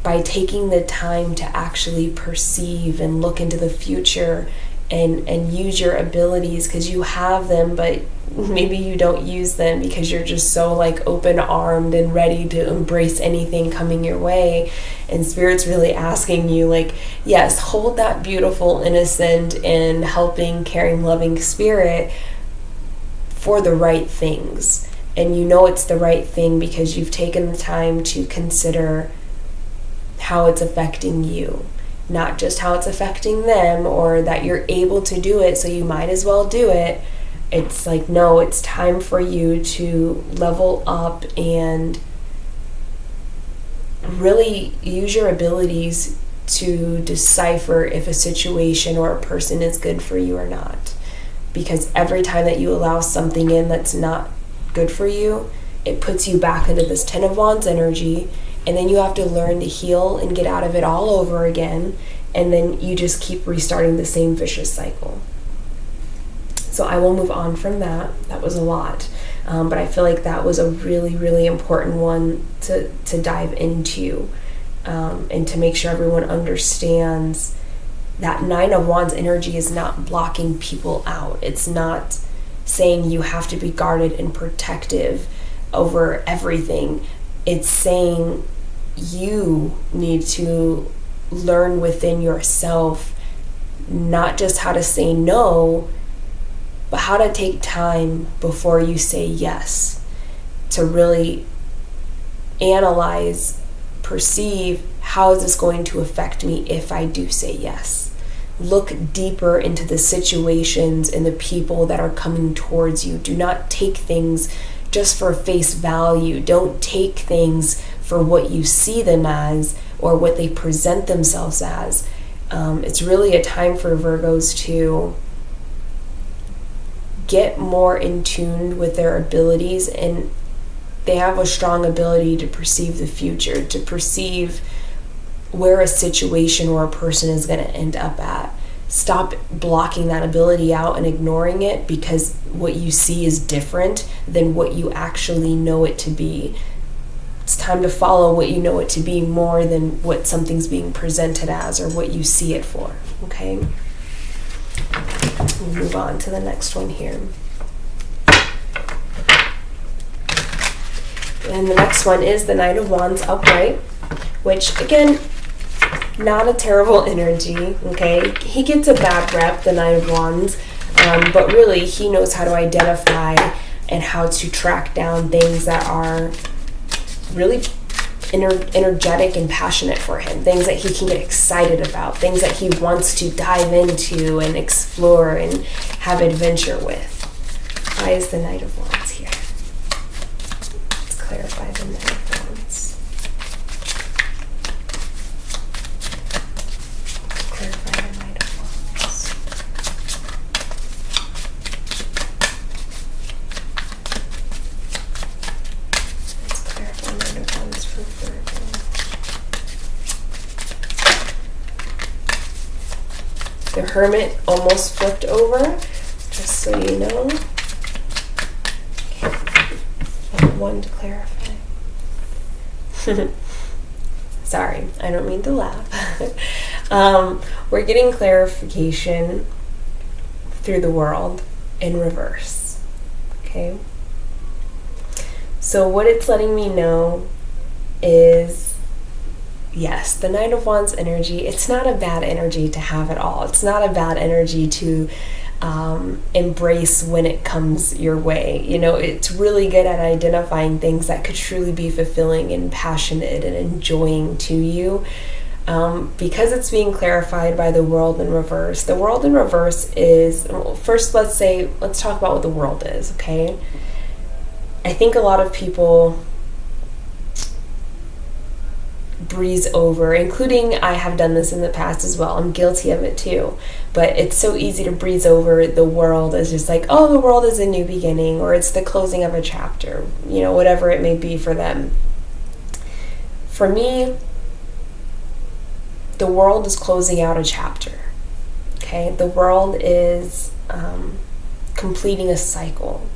by taking the time to actually perceive and look into the future and use your abilities, because you have them, but maybe you don't use them because you're just so like open-armed and ready to embrace anything coming your way. And Spirit's really asking you, like, yes, hold that beautiful, innocent, and helping, caring, loving spirit for the right things. And you know it's the right thing because you've taken the time to consider how it's affecting you, not just how it's affecting them, or that you're able to do it, so you might as well do it. It's like, no, it's time for you to level up and really use your abilities to decipher if a situation or a person is good for you or not. Because every time that you allow something in that's not good for you, it puts you back into this Ten of Wands energy, and then you have to learn to heal and get out of it all over again, and then you just keep restarting the same vicious cycle. So I will move on from that. That was a lot, but I feel like that was a really, really important one to dive into, and to make sure everyone understands that Nine of Wands energy is not blocking people out. It's not saying you have to be guarded and protective over everything. It's saying you need to learn within yourself not just how to say no, but how to take time before you say yes, to really analyze, perceive, how is this going to affect me if I do say yes? Look deeper into the situations and the people that are coming towards you. Do not take things just for face value. Don't take things for what you see them as or what they present themselves as. It's really a time for Virgos to get more in tune with their abilities, and they have a strong ability to perceive the future, to perceive where a situation or a person is going to end up at. Stop blocking that ability out and ignoring it because what you see is different than what you actually know it to be. It's time to follow what you know it to be more than what something's being presented as or what you see it for, okay? We'll move on to the next one here. And the next one is the Knight of Wands upright, which, again, not a terrible energy, okay? He gets a bad rep, the Knight of Wands, but really he knows how to identify and how to track down things that are really energetic and passionate for him, things that he can get excited about, things that he wants to dive into and explore and have adventure with. Why is the Knight of Wands here? Let's clarify the Knight of Wands. Clarify the Knight of Wands. Let's clarify the Knight of Wands for Virgo. The Hermit almost flipped over, just so you know. One to clarify. Sorry, I don't mean to laugh. We're getting clarification through the world in reverse. Okay? So what it's letting me know is, yes, the Knight of Wands energy, it's not a bad energy to have at all. It's not a bad energy to embrace when it comes your way. You know, it's really good at identifying things that could truly be fulfilling and passionate and enjoying to you. Because it's being clarified by the world in reverse. The world in reverse is, well, first let's talk about what the world is, okay? I think a lot of people breeze over, including I have done this in the past as well. I'm guilty of it too. But it's so easy to breeze over the world as just like, oh, the world is a new beginning, or it's the closing of a chapter, you know, whatever it may be for them. For me, the world is closing out a chapter. Okay, the world is completing a cycle,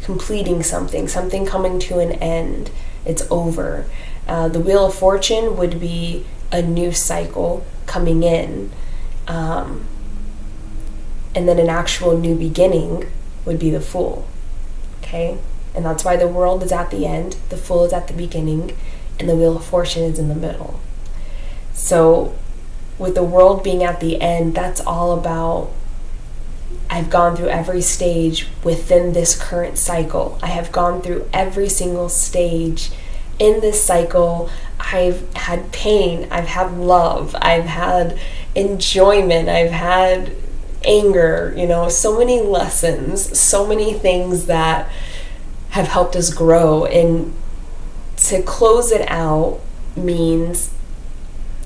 completing something coming to an end. It's over. The Wheel of Fortune would be a new cycle coming in. And then an actual new beginning would be the Fool. Okay? And that's why the world is at the end, the Fool is at the beginning, and the Wheel of Fortune is in the middle. So with the world being at the end, that's all about, I've gone through every stage within this current cycle. I have gone through every single stage in this cycle. I've had pain, I've had love, I've had enjoyment, I've had anger, so many lessons, so many things that have helped us grow. And to close it out means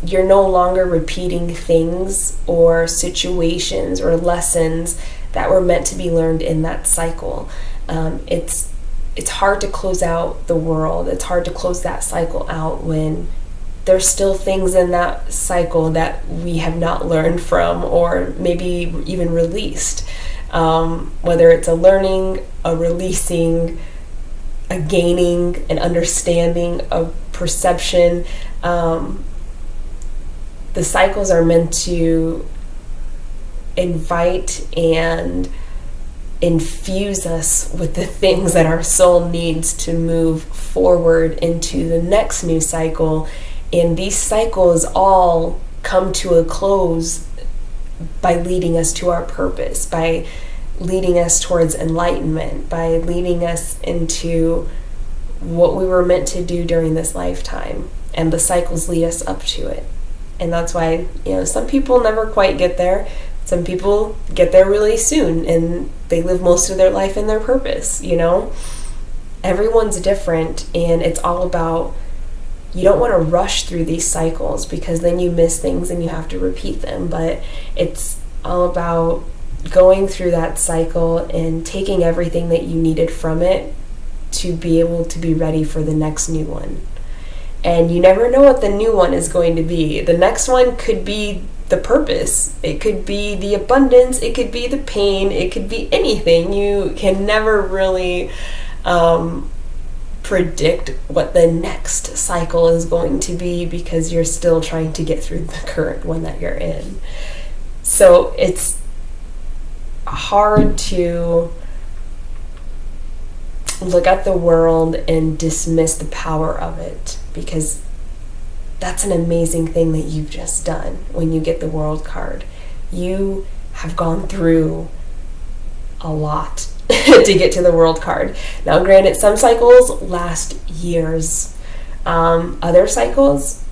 you're no longer repeating things or situations or lessons that were meant to be learned in that cycle. It's hard to close out the world. It's hard to close that cycle out when there's still things in that cycle that we have not learned from, or maybe even released. Whether it's a learning, a releasing, a gaining, an understanding, a perception. The cycles are meant to invite and infuse us with the things that our soul needs to move forward into the next new cycle. And these cycles all come to a close by leading us to our purpose, by leading us towards enlightenment, by leading us into what we were meant to do during this lifetime. And the cycles lead us up to it. And that's why, some people never quite get there. Some people get there really soon and they live most of their life in their purpose, Everyone's different, and it's all about, you don't want to rush through these cycles because then you miss things and you have to repeat them. But it's all about going through that cycle and taking everything that you needed from it to be able to be ready for the next new one. And you never know what the new one is going to be. The next one could be the purpose. It could be the abundance. It could be the pain. It could be anything. You can never really predict what the next cycle is going to be because you're still trying to get through the current one that you're in. So it's hard to look at the world and dismiss the power of it, because that's an amazing thing that you've just done when you get the World card. You have gone through a lot to get to the World card. Now, granted, some cycles last years. Other cycles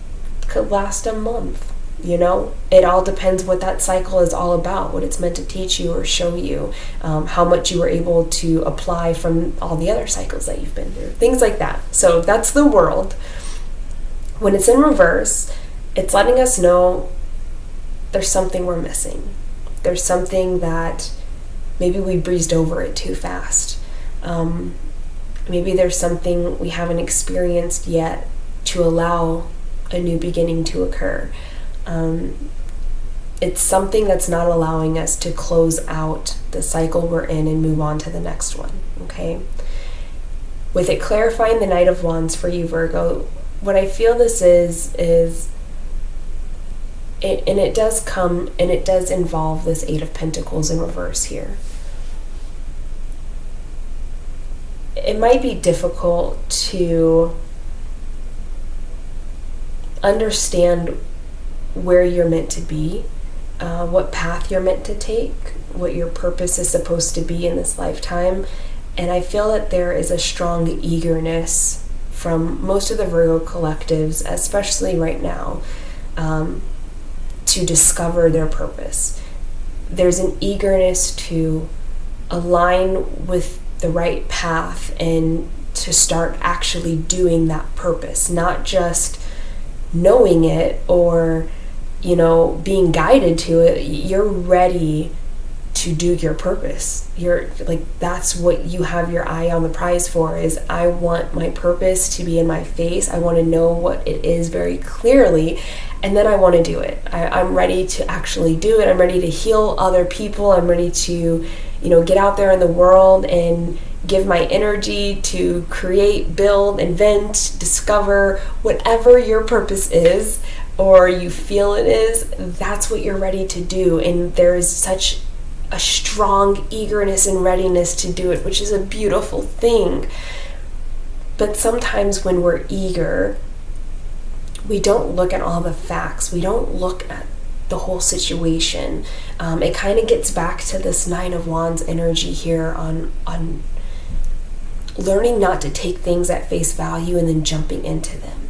could last a month. It all depends what that cycle is all about, what it's meant to teach you or show you, how much you were able to apply from all the other cycles that you've been through, things like that. So that's the World. When it's in reverse, it's letting us know there's something we're missing. There's something that maybe we breezed over it too fast. Maybe there's something we haven't experienced yet to allow a new beginning to occur. It's something that's not allowing us to close out the cycle we're in and move on to the next one, okay? With it clarifying the Knight of Wands for you, Virgo, what I feel this is it does come and it does involve this Eight of Pentacles in reverse here. It might be difficult to understand where you're meant to be, what path you're meant to take, what your purpose is supposed to be in this lifetime. And I feel that there is a strong eagerness from most of the Virgo collectives, especially right now, to discover their purpose. There's an eagerness to align with the right path and to start actually doing that purpose, not just knowing it or being guided to it. You're ready to do your purpose. You're like, that's what you have your eye on the prize for, is I want my purpose to be in my face. I want to know what it is very clearly, and then I want to do it. I'm ready to actually do it. I'm ready to heal other people. I'm ready to, get out there in the world and give my energy to create, build, invent, discover whatever your purpose is or you feel it is. That's what you're ready to do. And there is such a strong eagerness and readiness to do it, which is a beautiful thing. But sometimes when we're eager, we don't look at all the facts. We don't look at the whole situation. It kind of gets back to this Nine of Wands energy here on learning not to take things at face value and then jumping into them.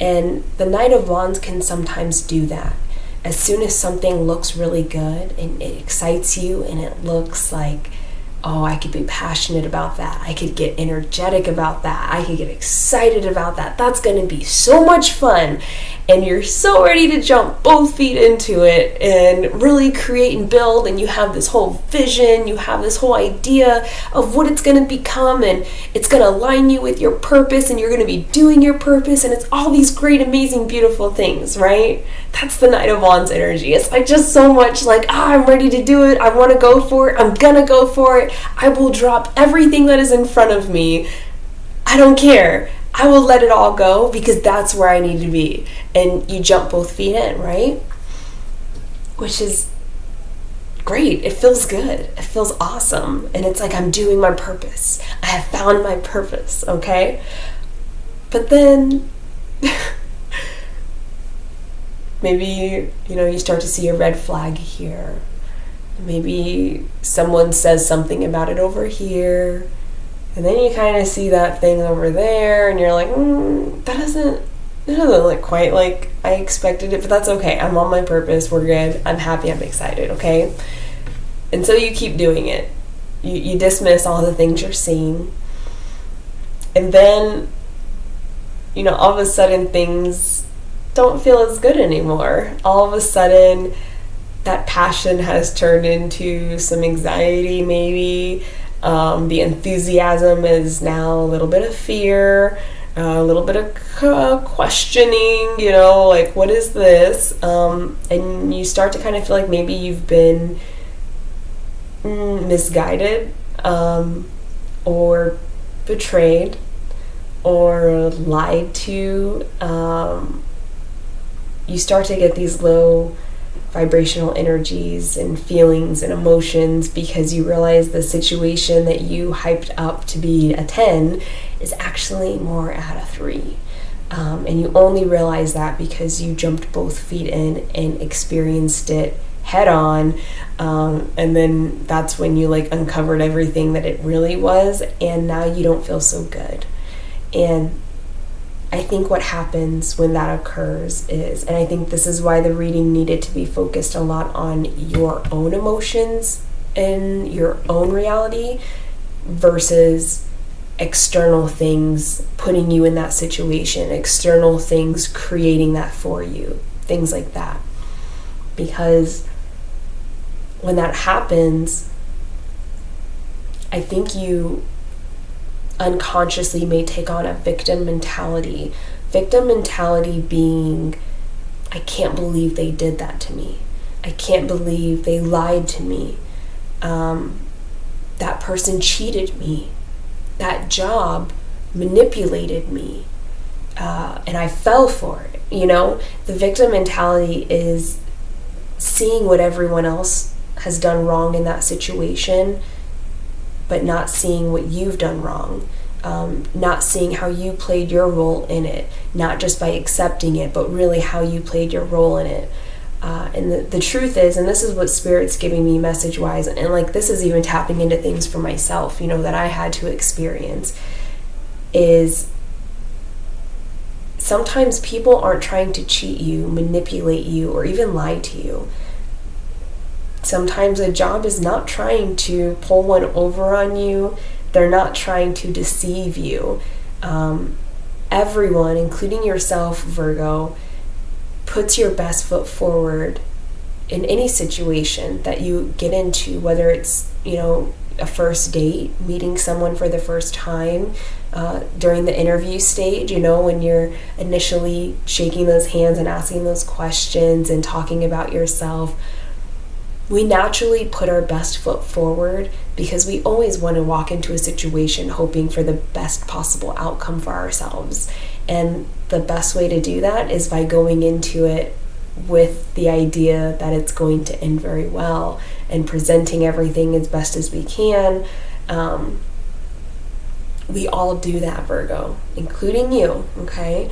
And the Knight of Wands can sometimes do that. As soon as something looks really good and it excites you and it looks like, oh, I could be passionate about that. I could get energetic about that. I could get excited about that. That's going to be so much fun. And you're so ready to jump both feet into it and really create and build. And you have this whole vision. You have this whole idea of what it's going to become. And it's going to align you with your purpose. And you're going to be doing your purpose. And it's all these great, amazing, beautiful things, right? That's the Knight of Wands energy. It's like just so much like, I'm ready to do it. I want to go for it. I'm going to go for it. I will drop everything that is in front of me. I don't care. I will let it all go because that's where I need to be. And you jump both feet in, right? Which is great. It feels good. It feels awesome. And it's like I'm doing my purpose. I have found my purpose, okay? But then maybe, you start to see a red flag here. Maybe someone says something about it over here, and then you kind of see that thing over there, and you're like, that doesn't look quite like I expected it, but that's okay. I'm on my purpose. We're good. I'm happy. I'm excited, okay? And so you keep doing it. You dismiss all the things you're seeing, and then, all of a sudden things don't feel as good anymore. All of a sudden, that passion has turned into some anxiety, maybe. The enthusiasm is now a little bit of fear, a little bit of questioning, like, what is this? And you start to kind of feel like maybe you've been misguided, or betrayed, or lied to. You start to get these low vibrational energies and feelings and emotions because you realize the situation that you hyped up to be a 10 is actually more at a 3. And you only realize that because you jumped both feet in and experienced it head on. And then that's when you uncovered everything that it really was, and now you don't feel so good. And I think what happens when that occurs is, and I think this is why the reading needed to be focused a lot on your own emotions and your own reality versus external things putting you in that situation, external things creating that for you, things like that. Because when that happens, I think you unconsciously may take on a victim mentality. Victim mentality being, I can't believe they did that to me. I can't believe they lied to me. That person cheated me. That job manipulated me. And I fell for it. The victim mentality is seeing what everyone else has done wrong in that situation, but not seeing what you've done wrong, not seeing how you played your role in it, not just by accepting it, but really how you played your role in it. And the truth is, and this is what Spirit's giving me message-wise, and this is even tapping into things for myself, that I had to experience, is sometimes people aren't trying to cheat you, manipulate you, or even lie to you. Sometimes a job is not trying to pull one over on you. They're not trying to deceive you. Everyone, including yourself, Virgo, puts your best foot forward in any situation that you get into, whether it's, a first date, meeting someone for the first time, during the interview stage, when you're initially shaking those hands and asking those questions and talking about yourself. We naturally put our best foot forward because we always want to walk into a situation hoping for the best possible outcome for ourselves. And the best way to do that is by going into it with the idea that it's going to end very well and presenting everything as best as we can. We all do that, Virgo, including you, okay?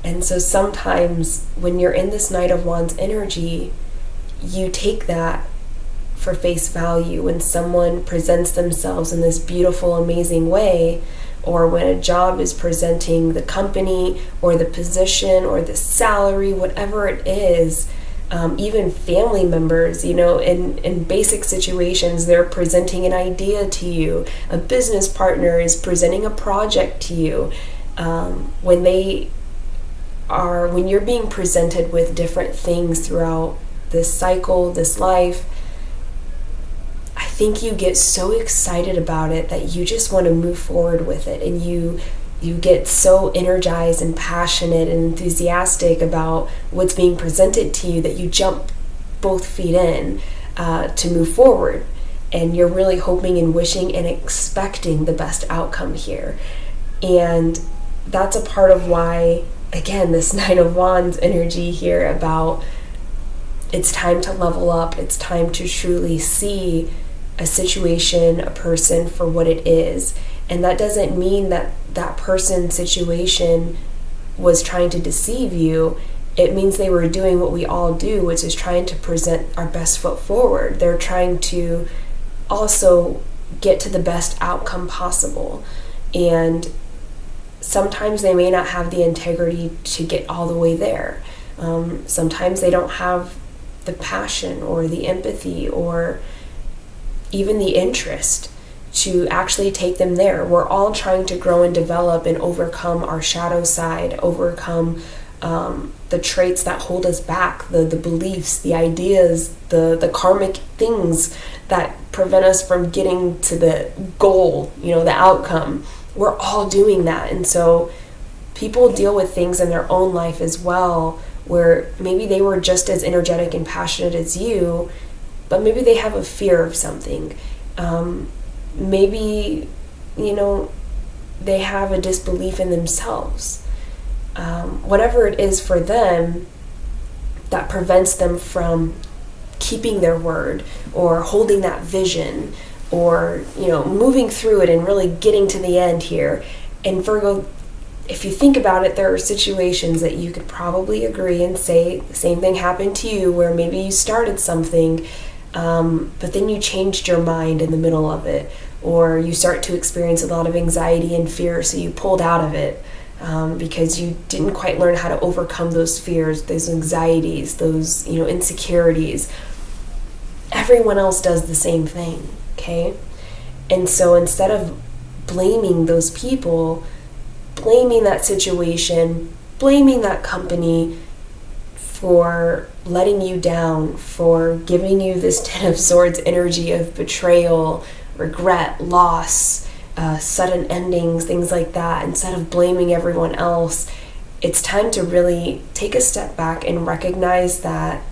And so sometimes when you're in this Knight of Wands energy, you take that for face value when someone presents themselves in this beautiful, amazing way, or when a job is presenting the company or the position or the salary, whatever it is. Even family members, in basic situations, they're presenting an idea to you. A business partner is presenting a project to you. When you're being presented with different things throughout this cycle, this life, I think you get so excited about it that you just want to move forward with it, and you get so energized and passionate and enthusiastic about what's being presented to you that you jump both feet in to move forward. And you're really hoping and wishing and expecting the best outcome here. And that's a part of why, again, this Knight of Wands energy here about it's time to level up, it's time to truly see a situation, a person for what it is. And that doesn't mean that that person's situation was trying to deceive you. It means they were doing what we all do, which is trying to present our best foot forward. They're trying to also get to the best outcome possible. And sometimes they may not have the integrity to get all the way there. Sometimes they don't have the passion or the empathy or even the interest to actually take them there. We're all trying to grow and develop and overcome our shadow side, overcome the traits that hold us back, the beliefs, the ideas, the karmic things that prevent us from getting to the goal, the outcome. We're all doing that. And so people deal with things in their own life as well, where maybe they were just as energetic and passionate as you, but maybe they have a fear of something. Maybe, they have a disbelief in themselves. Whatever it is for them that prevents them from keeping their word or holding that vision or, moving through it and really getting to the end here. And Virgo, if you think about it, there are situations that you could probably agree and say the same thing happened to you, where maybe you started something, but then you changed your mind in the middle of it, or you start to experience a lot of anxiety and fear, so you pulled out of it because you didn't quite learn how to overcome those fears, those anxieties, those insecurities. Everyone else does the same thing, okay? And so instead of blaming those people, blaming that situation, blaming that company for letting you down, for giving you this Ten of Swords energy of betrayal, regret, loss, sudden endings, things like that, instead of blaming everyone else, it's time to really take a step back and recognize that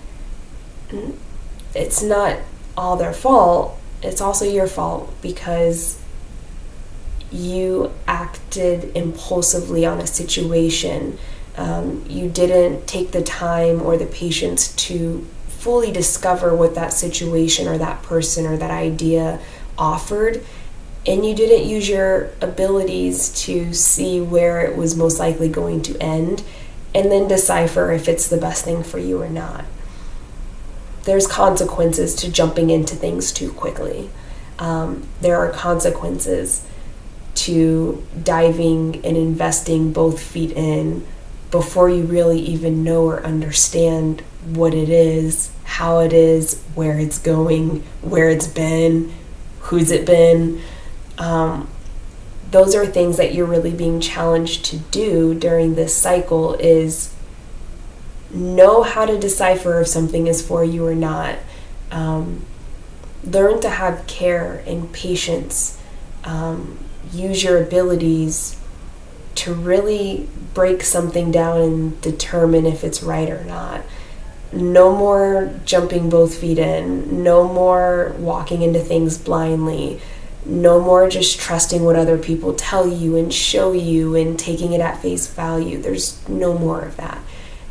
it's not all their fault, it's also your fault because you acted impulsively on a situation. You didn't take the time or the patience to fully discover what that situation or that person or that idea offered, and you didn't use your abilities to see where it was most likely going to end and then decipher if it's the best thing for you or not. There's consequences to jumping into things too quickly. There are consequences to diving and investing both feet in before you really even know or understand what it is, how it is, where it's going, where it's been, who's it been. Those are things that you're really being challenged to do during this cycle, is know how to decipher if something is for you or not. Learn to have care and patience. Use your abilities to really break something down and determine if it's right or not. No more jumping both feet in. No more walking into things blindly. No more just trusting what other people tell you and show you and taking it at face value. There's no more of that.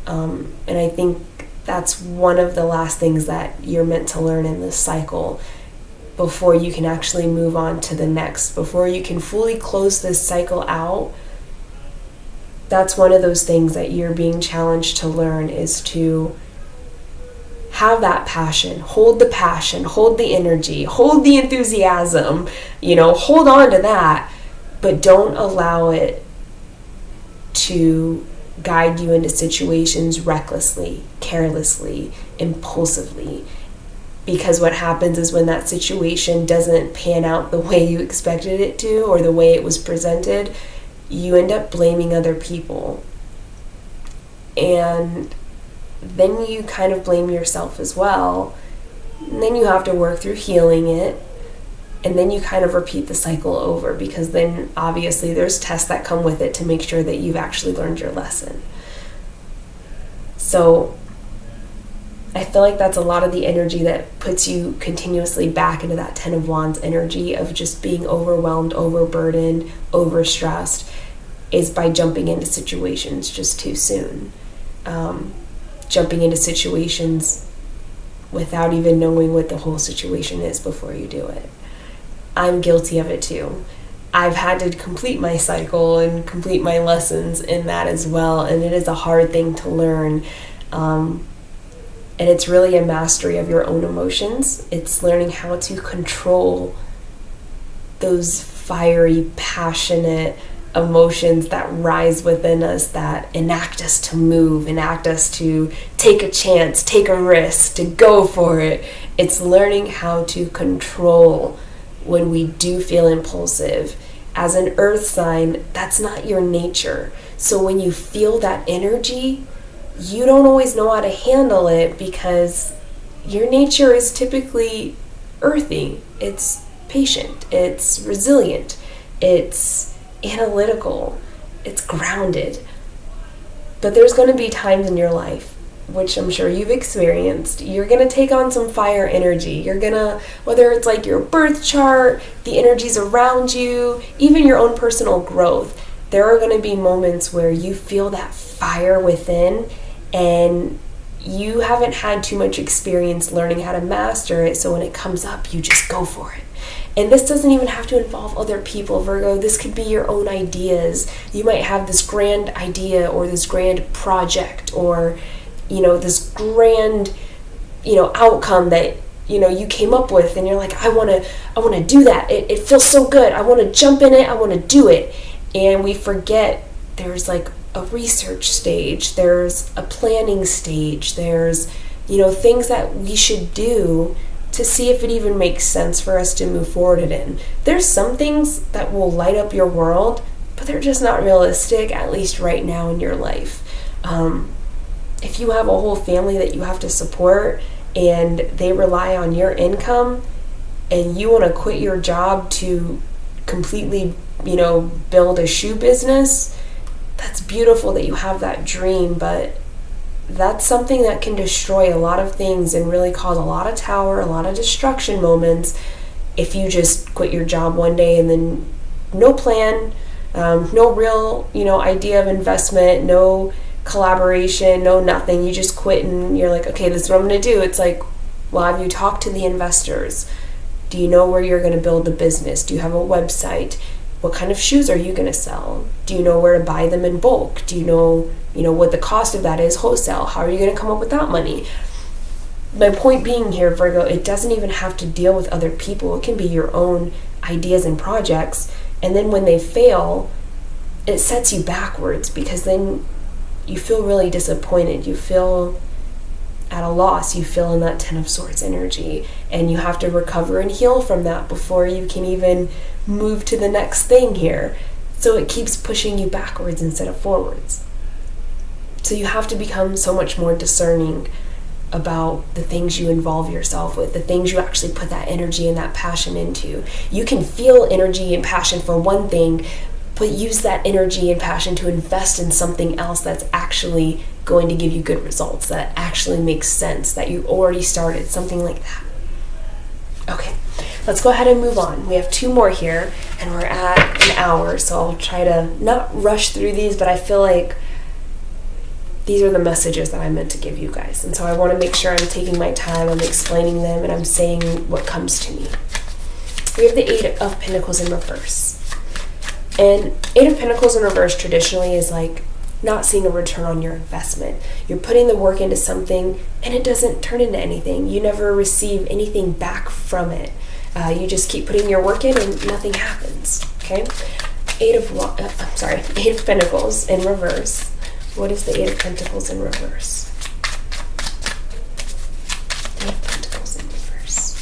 And I think that's one of the last things that you're meant to learn in this cycle before you can actually move on to the next, before you can fully close this cycle out. That's one of those things that you're being challenged to learn, is to have that passion, hold the energy, hold the enthusiasm, hold on to that, but don't allow it to guide you into situations recklessly, carelessly, impulsively. Because what happens is when that situation doesn't pan out the way you expected it to, or the way it was presented, you end up blaming other people. And then you kind of blame yourself as well. And then you have to work through healing it. And then you kind of repeat the cycle over, because then obviously there's tests that come with it to make sure that you've actually learned your lesson. So I feel like that's a lot of the energy that puts you continuously back into that Ten of Wands energy of just being overwhelmed, overburdened, overstressed, is by jumping into situations just too soon. Jumping into situations without even knowing what the whole situation is before you do it. I'm guilty of it too. I've had to complete my cycle and complete my lessons in that as well, and it is a hard thing to learn. And it's really a mastery of your own emotions. It's learning how to control those fiery, passionate emotions that rise within us, that enact us to move, enact us to take a chance, take a risk, to go for it. It's learning how to control when we do feel impulsive. As an earth sign, that's not your nature. So when you feel that energy, you don't always know how to handle it, because your nature is typically earthy. It's patient, it's resilient, it's analytical, it's grounded. But there's going to be times in your life, which I'm sure you've experienced, you're going to take on some fire energy. You're going to, whether it's like your birth chart, the energies around you, even your own personal growth, there are going to be moments where you feel that fire within, and you haven't had too much experience learning how to master it. So when it comes up, you just go for it. And this doesn't even have to involve other people, Virgo. This could be your own ideas. You might have this grand idea, or this grand project, or this grand outcome that you came up with, and you're like, I want to do that. It feels so good. I want to jump in it. I want to do it. And we forget there's like a research stage, there's a planning stage, there's things that we should do to see if it even makes sense for us to move forward in. There's some things that will light up your world, but they're just not realistic, at least right now in your life. If you have a whole family that you have to support and they rely on your income, and you want to quit your job to completely, build a shoe business, that's beautiful that you have that dream, but that's something that can destroy a lot of things and really cause a lot of a lot of destruction moments if you just quit your job one day and then no plan, no real, idea of investment, no collaboration, no nothing. You just quit and you're like, okay, this is what I'm going to do. It's like, well, have you talked to the investors? Do you know where you're going to build the business? Do you have a website? What kind of shoes are you going to sell? Do you know where to buy them in bulk? Do you know, what the cost of that is wholesale? How are you going to come up with that money? My point being here, Virgo, it doesn't even have to deal with other people. It can be your own ideas and projects. And then when they fail, it sets you backwards, because then you feel really disappointed. You feel at a loss. You feel in that Ten of Swords energy, and you have to recover and heal from that before you can even move to the next thing here. So it keeps pushing you backwards instead of forwards. So you have to become so much more discerning about the things you involve yourself with, the things you actually put that energy and that passion into. You can feel energy and passion for one thing, but use that energy and passion to invest in something else that's actually going to give you good results, that actually makes sense, that you already started, something like that. Okay, let's go ahead and move on. We have 2 more here, and we're at an hour, so I'll try to not rush through these, but I feel like these are the messages that I meant to give you guys. And so I want to make sure I'm taking my time, I'm explaining them, and I'm saying what comes to me. We have the 8 of Pentacles in reverse. And 8 of Pentacles in reverse traditionally is like not seeing a return on your investment. You're putting the work into something and it doesn't turn into anything. You never receive anything back from it. You just keep putting your work in and nothing happens. Okay? 8 of Pentacles in reverse. What is the 8 of Pentacles in reverse? 8 of Pentacles in reverse.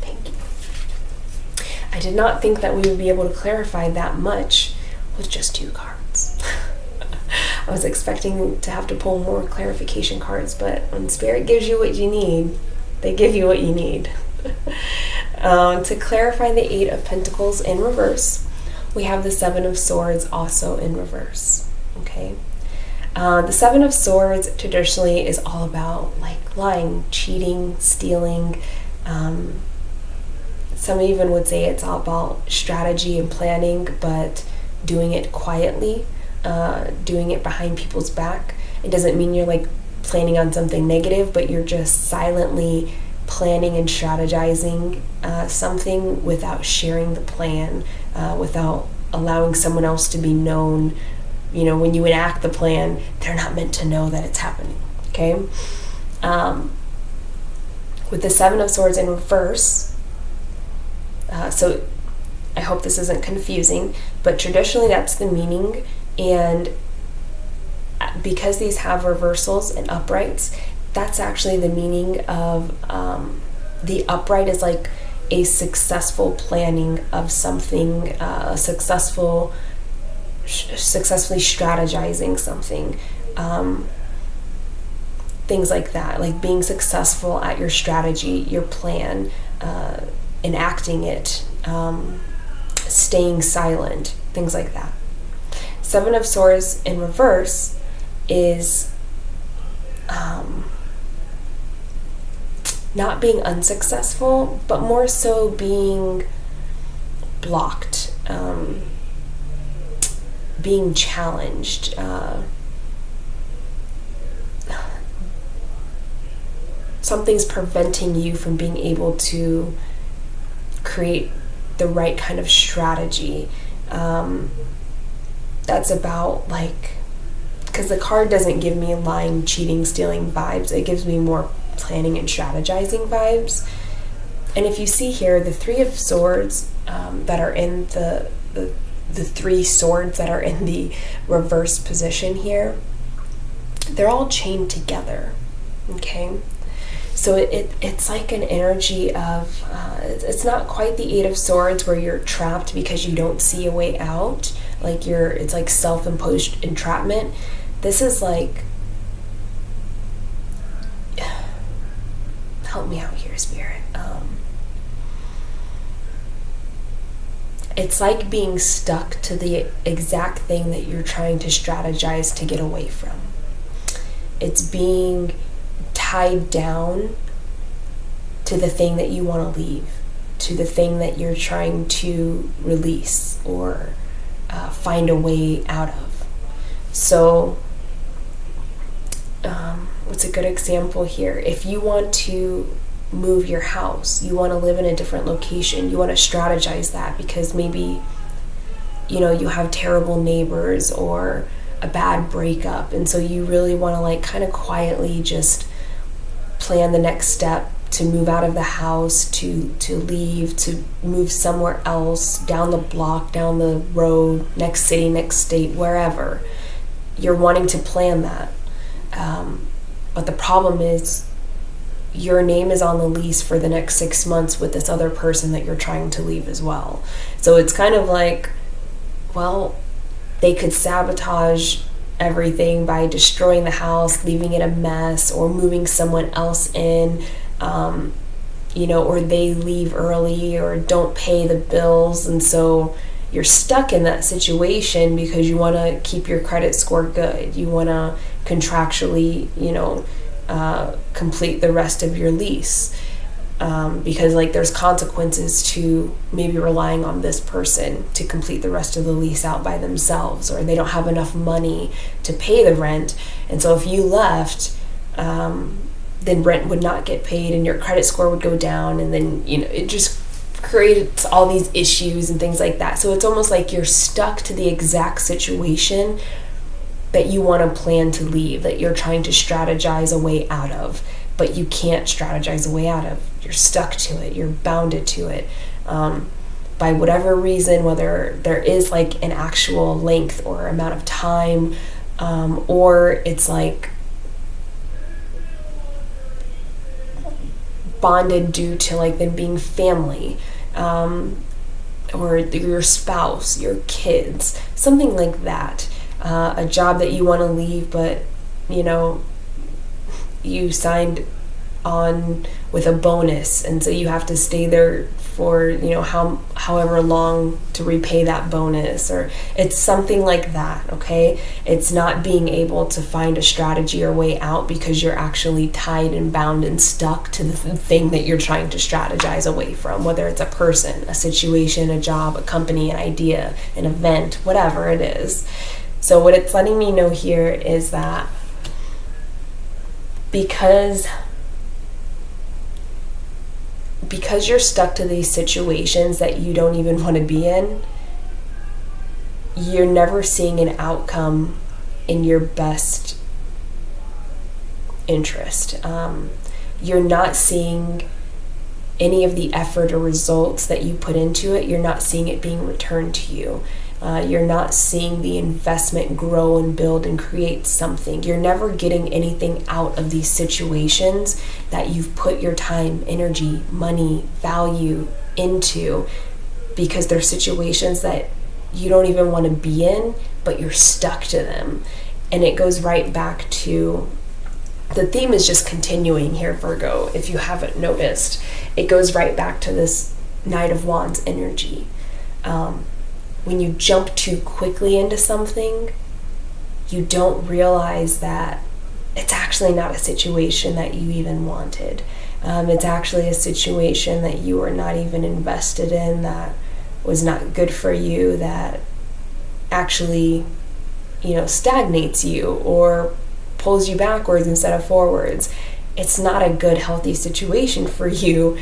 Thank you. I did not think that we would be able to clarify that much with just 2 cards. I was expecting to have to pull more clarification cards, but when Spirit gives you what you need, they give you what you need. To clarify the 8 of Pentacles in reverse, we have the 7 of Swords also in reverse. Okay, the 7 of Swords traditionally is all about like lying, cheating, stealing. Some even would say it's all about strategy and planning, but doing it quietly, doing it behind people's back. It doesn't mean you're like planning on something negative, but you're just silently planning and strategizing something without sharing the plan, without allowing someone else to be known. You know, when you enact the plan, they're not meant to know that it's happening. Okay? With the 7 of Swords in reverse, so I hope this isn't confusing, but traditionally that's the meaning, and because these have reversals and uprights, that's actually the meaning of the upright is like a successful planning of something, successfully strategizing something, things like that, like being successful at your strategy, your plan, enacting it, staying silent, things like that. 7 of Swords in reverse is not being unsuccessful, but more so being blocked, being challenged, something's preventing you from being able to create the right kind of strategy. That's about like, because the card doesn't give me lying, cheating, stealing vibes. It gives me more planning and strategizing vibes. And if you see here, the 3 of Swords that are in the 3 swords that are in the reverse position here, they're all chained together. Okay, so it's like an energy of it's not quite the 8 of Swords where you're trapped because you don't see a way out, like it's like self-imposed entrapment. This is like, help me out here, Spirit. It's like being stuck to the exact thing that you're trying to strategize to get away from. It's being tied down to the thing that you want to leave, to the thing that you're trying to release or find a way out of. So, what's a good example here? If you want to move your house, you want to live in a different location, you want to strategize that because maybe, you know, you have terrible neighbors or a bad breakup, and so you really want to like kind of quietly just plan the next step to move out of the house, to leave, to move somewhere else, down the block, down the road, next city, next state, wherever. You're wanting to plan that. But the problem is your name is on the lease for the next 6 months with this other person that you're trying to leave as well. So it's kind of like, well, they could sabotage everything by destroying the house, leaving it a mess, or moving someone else in, or they leave early or don't pay the bills, and so you're stuck in that situation because you want to keep your credit score good. You want to contractually, complete the rest of your lease. Because there's consequences to maybe relying on this person to complete the rest of the lease out by themselves, or they don't have enough money to pay the rent. And so if you left, then rent would not get paid and your credit score would go down, and then, it just creates all these issues and things like that. So it's almost like you're stuck to the exact situation that you want to plan to leave, that you're trying to strategize a way out of, but you can't strategize a way out of. You're stuck to it. You're bounded to it. By whatever reason, whether there is an actual length or amount of time, or it's bonded due to them being family, or your spouse, your kids, something like that. A job that you want to leave, but you signed on with a bonus, and so you have to stay there for however long to repay that bonus, or it's something like that. Okay, it's not being able to find a strategy or way out because you're actually tied and bound and stuck to the thing that you're trying to strategize away from, whether it's a person, a situation, a job, a company, an idea, an event, whatever it is. So what it's letting me know here is that because you're stuck to these situations that you don't even want to be in, you're never seeing an outcome in your best interest. You're not seeing any of the effort or results that you put into it. You're not seeing it being returned to you. You're not seeing the investment grow and build and create something. You're never getting anything out of these situations that you've put your time, energy, money, value into, because they're situations that you don't even want to be in, but you're stuck to them. And it goes right back to, the theme is just continuing here, Virgo, if you haven't noticed. It goes right back to this Knight of Wands energy. When you jump too quickly into something, you don't realize that it's actually not a situation that you even wanted. It's actually a situation that you were not even invested in, that was not good for you, that actually, stagnates you or pulls you backwards instead of forwards. It's not a good, healthy situation for you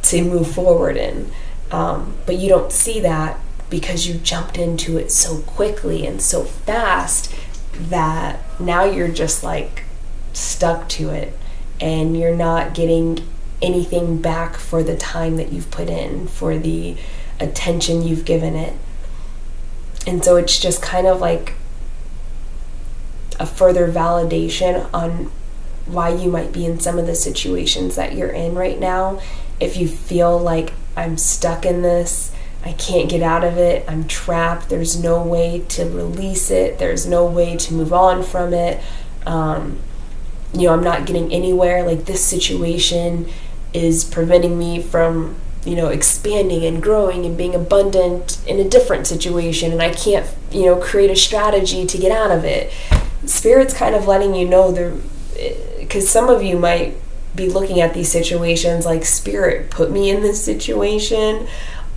to move forward in. But you don't see that because you jumped into it so quickly and so fast that now you're just stuck to it, and you're not getting anything back for the time that you've put in, for the attention you've given it. And so it's just kind of like a further validation on why you might be in some of the situations that you're in right now. If you feel like, I'm stuck in this, I can't get out of it, I'm trapped, there's no way to release it, there's no way to move on from it, I'm not getting anywhere, this situation is preventing me from, expanding and growing and being abundant in a different situation, and I can't, create a strategy to get out of it. Spirit's kind of letting you know, because some of you might be looking at these situations like, Spirit put me in this situation,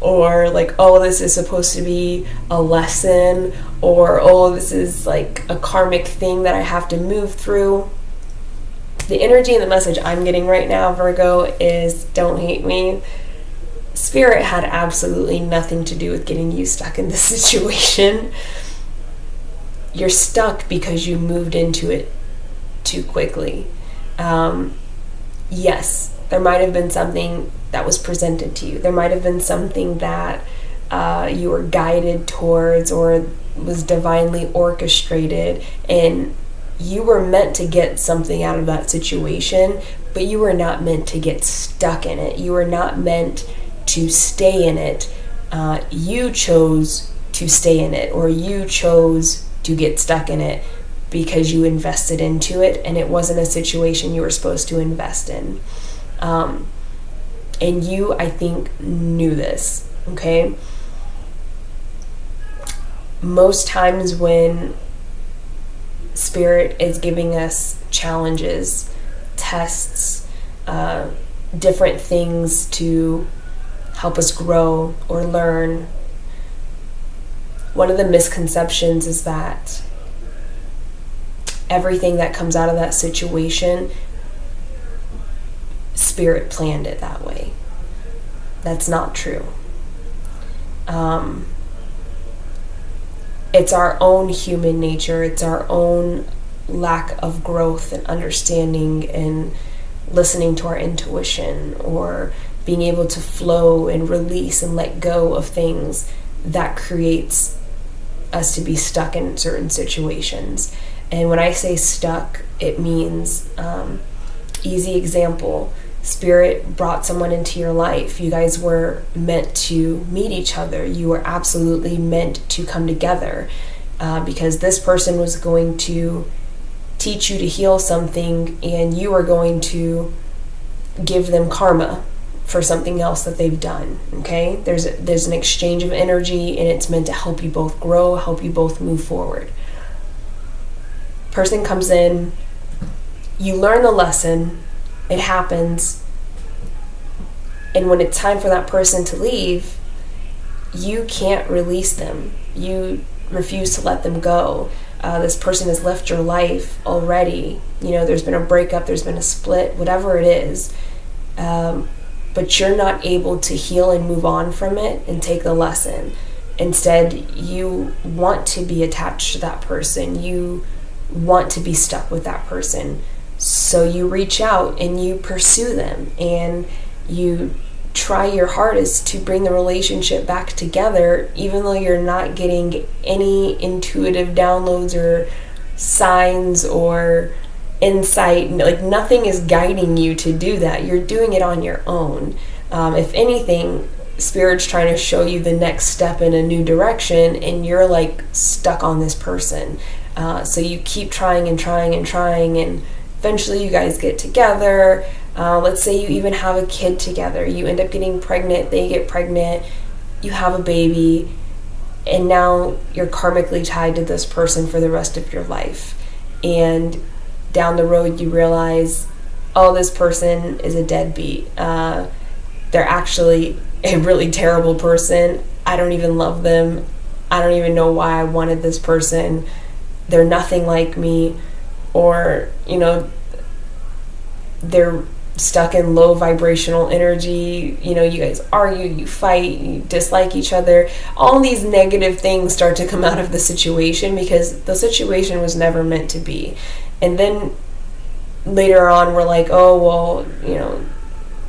or oh, this is supposed to be a lesson, or oh, this is a karmic thing that I have to move through. The energy and the message I'm getting right now, Virgo, is don't hate me. Spirit had absolutely nothing to do with getting you stuck in this situation. You're stuck because you moved into it too quickly. Yes, there might have been something that was presented to you. There might have been something that you were guided towards or was divinely orchestrated, and you were meant to get something out of that situation, but you were not meant to get stuck in it. You were not meant to stay in it. You chose to stay in it, or you chose to get stuck in it because you invested into it and it wasn't a situation you were supposed to invest in. And you, I think, knew this, okay? Most times when Spirit is giving us challenges, tests, different things to help us grow or learn, one of the misconceptions is that everything that comes out of that situation, Spirit planned it that way. That's not true. It's our own human nature. It's our own lack of growth and understanding and listening to our intuition, or being able to flow and release and let go of things that creates us to be stuck in certain situations. And when I say stuck, it means, easy example, Spirit brought someone into your life. You guys were meant to meet each other. You were absolutely meant to come together, because this person was going to teach you to heal something, and you are going to give them karma for something else that they've done. Okay, there's an exchange of energy, and it's meant to help you both grow, help you both move forward. Person comes in, you learn the lesson, it happens, and when it's time for that person to leave, you can't release them. You refuse to let them go. This person has left your life already. There's been a breakup, there's been a split, whatever it is. But you're not able to heal and move on from it and take the lesson. Instead, you want to be attached to that person. You want to be stuck with that person. So you reach out and you pursue them, and you try your hardest to bring the relationship back together, even though you're not getting any intuitive downloads or signs or insight. Like, nothing is guiding you to do that. You're doing it on your own. If anything, Spirit's trying to show you the next step in a new direction, and you're like stuck on this person. So you keep trying and trying and trying, and eventually you guys get together. Let's say you even have a kid together. You end up getting pregnant, they get pregnant, you have a baby, and now you're karmically tied to this person for the rest of your life. And down the road you realize, oh, this person is a deadbeat. They're actually a really terrible person. I don't even love them. I don't even know why I wanted this person. They're nothing like me. Or, they're stuck in low vibrational energy. You guys argue, you fight, you dislike each other. All these negative things start to come out of the situation because the situation was never meant to be. And then later on we're like, oh, well,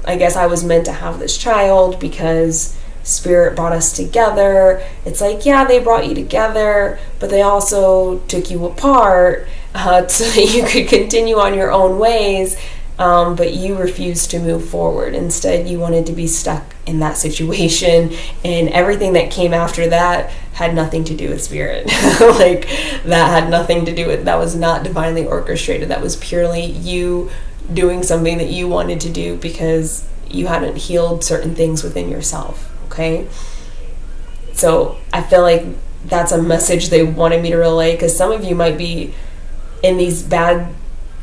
I guess I was meant to have this child because Spirit brought us together. It's like, yeah, they brought you together, but they also took you apart so that you could continue on your own ways. But you refused to move forward. Instead, you wanted to be stuck in that situation, and everything that came after that had nothing to do with Spirit. Like, that had nothing to do with, that was not divinely orchestrated. That was purely you doing something that you wanted to do because you hadn't healed certain things within yourself. Okay? So I feel like that's a message they wanted me to relay, because some of you might be in these bad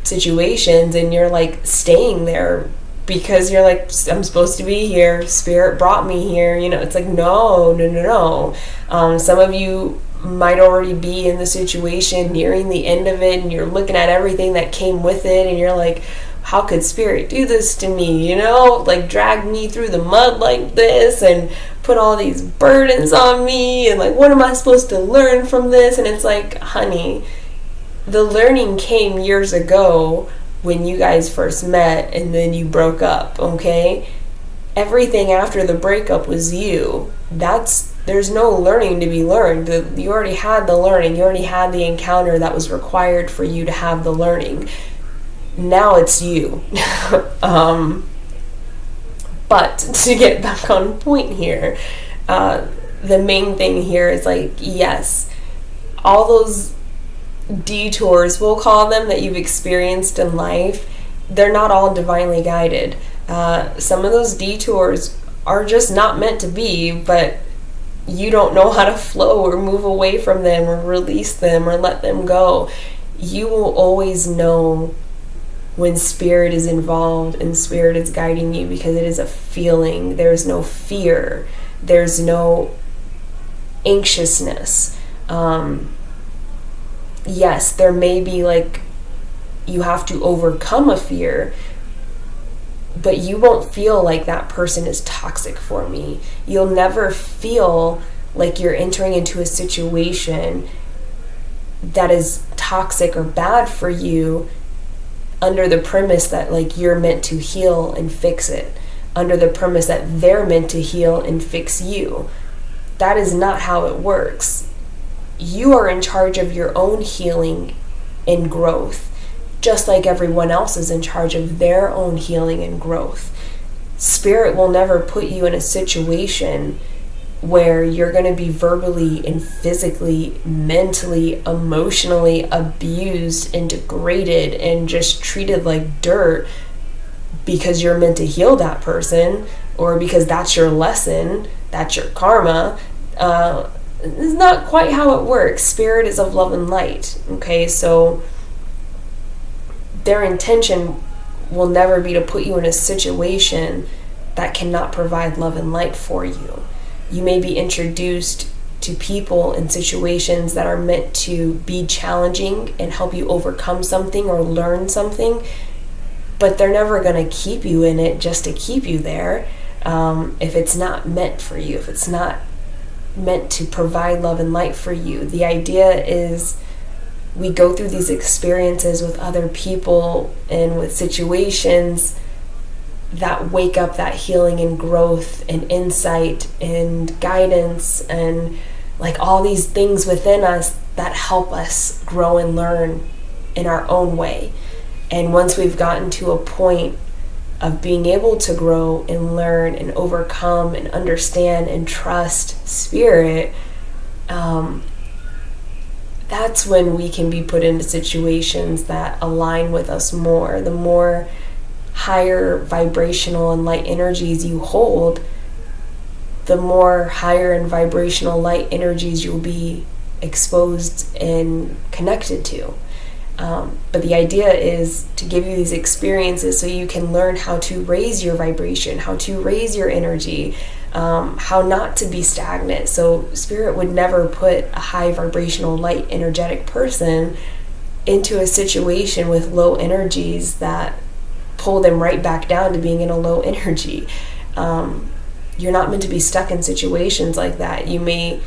situations and you're like staying there because you're like, I'm supposed to be here, Spirit brought me here. It's like, no. Some of you might already be in the situation nearing the end of it, and you're looking at everything that came with it, and you're like, how could Spirit do this to me? Like, drag me through the mud like this and put all these burdens on me, and like, what am I supposed to learn from this? And it's like, honey, the learning came years ago when you guys first met and then you broke up, okay? Everything after the breakup was you. There's no learning to be learned. You already had the learning. You already had the encounter that was required for you to have the learning. Now it's you. But to get back on point here, the main thing here is like, yes, all those detours, we'll call them, that you've experienced in life, they're not all divinely guided. Some of those detours are just not meant to be, but you don't know how to flow or move away from them or release them or let them go. You will always know when spirit is involved and spirit is guiding you, because it is a feeling. There's no fear. There's no anxiousness. Yes, there may be like, you have to overcome a fear, but you won't feel like that person is toxic for me. You'll never feel like you're entering into a situation that is toxic or bad for you, under the premise that like you're meant to heal and fix it, under the premise that they're meant to heal and fix you. That is not how it works. You are in charge of your own healing and growth, just like everyone else is in charge of their own healing and growth. Spirit will never put you in a situation where you're going to be verbally and physically, mentally, emotionally abused and degraded and just treated like dirt because you're meant to heal that person, or because that's your lesson, that's your karma. It's not quite how it works. Spirit is of love and light, okay? So their intention will never be to put you in a situation that cannot provide love and light for you. You may be introduced to people and situations that are meant to be challenging and help you overcome something or learn something, but they're never going to keep you in it just to keep you there. If it's not meant for you, if it's not meant to provide love and light for you. The idea is we go through these experiences with other people and with situations that wake up that healing and growth and insight and guidance and like all these things within us that help us grow and learn in our own way. And once we've gotten to a point of being able to grow and learn and overcome and understand and trust spirit, that's when we can be put into situations that align with us more. The more higher vibrational and light energies you hold, the more higher and vibrational light energies you'll be exposed and connected to. But the idea is to give you these experiences so you can learn how to raise your vibration, how to raise your energy, how not to be stagnant. So spirit would never put a high vibrational, light, energetic person into a situation with low energies that pull them right back down to being in a low energy. You're not meant to be stuck in situations like that. You may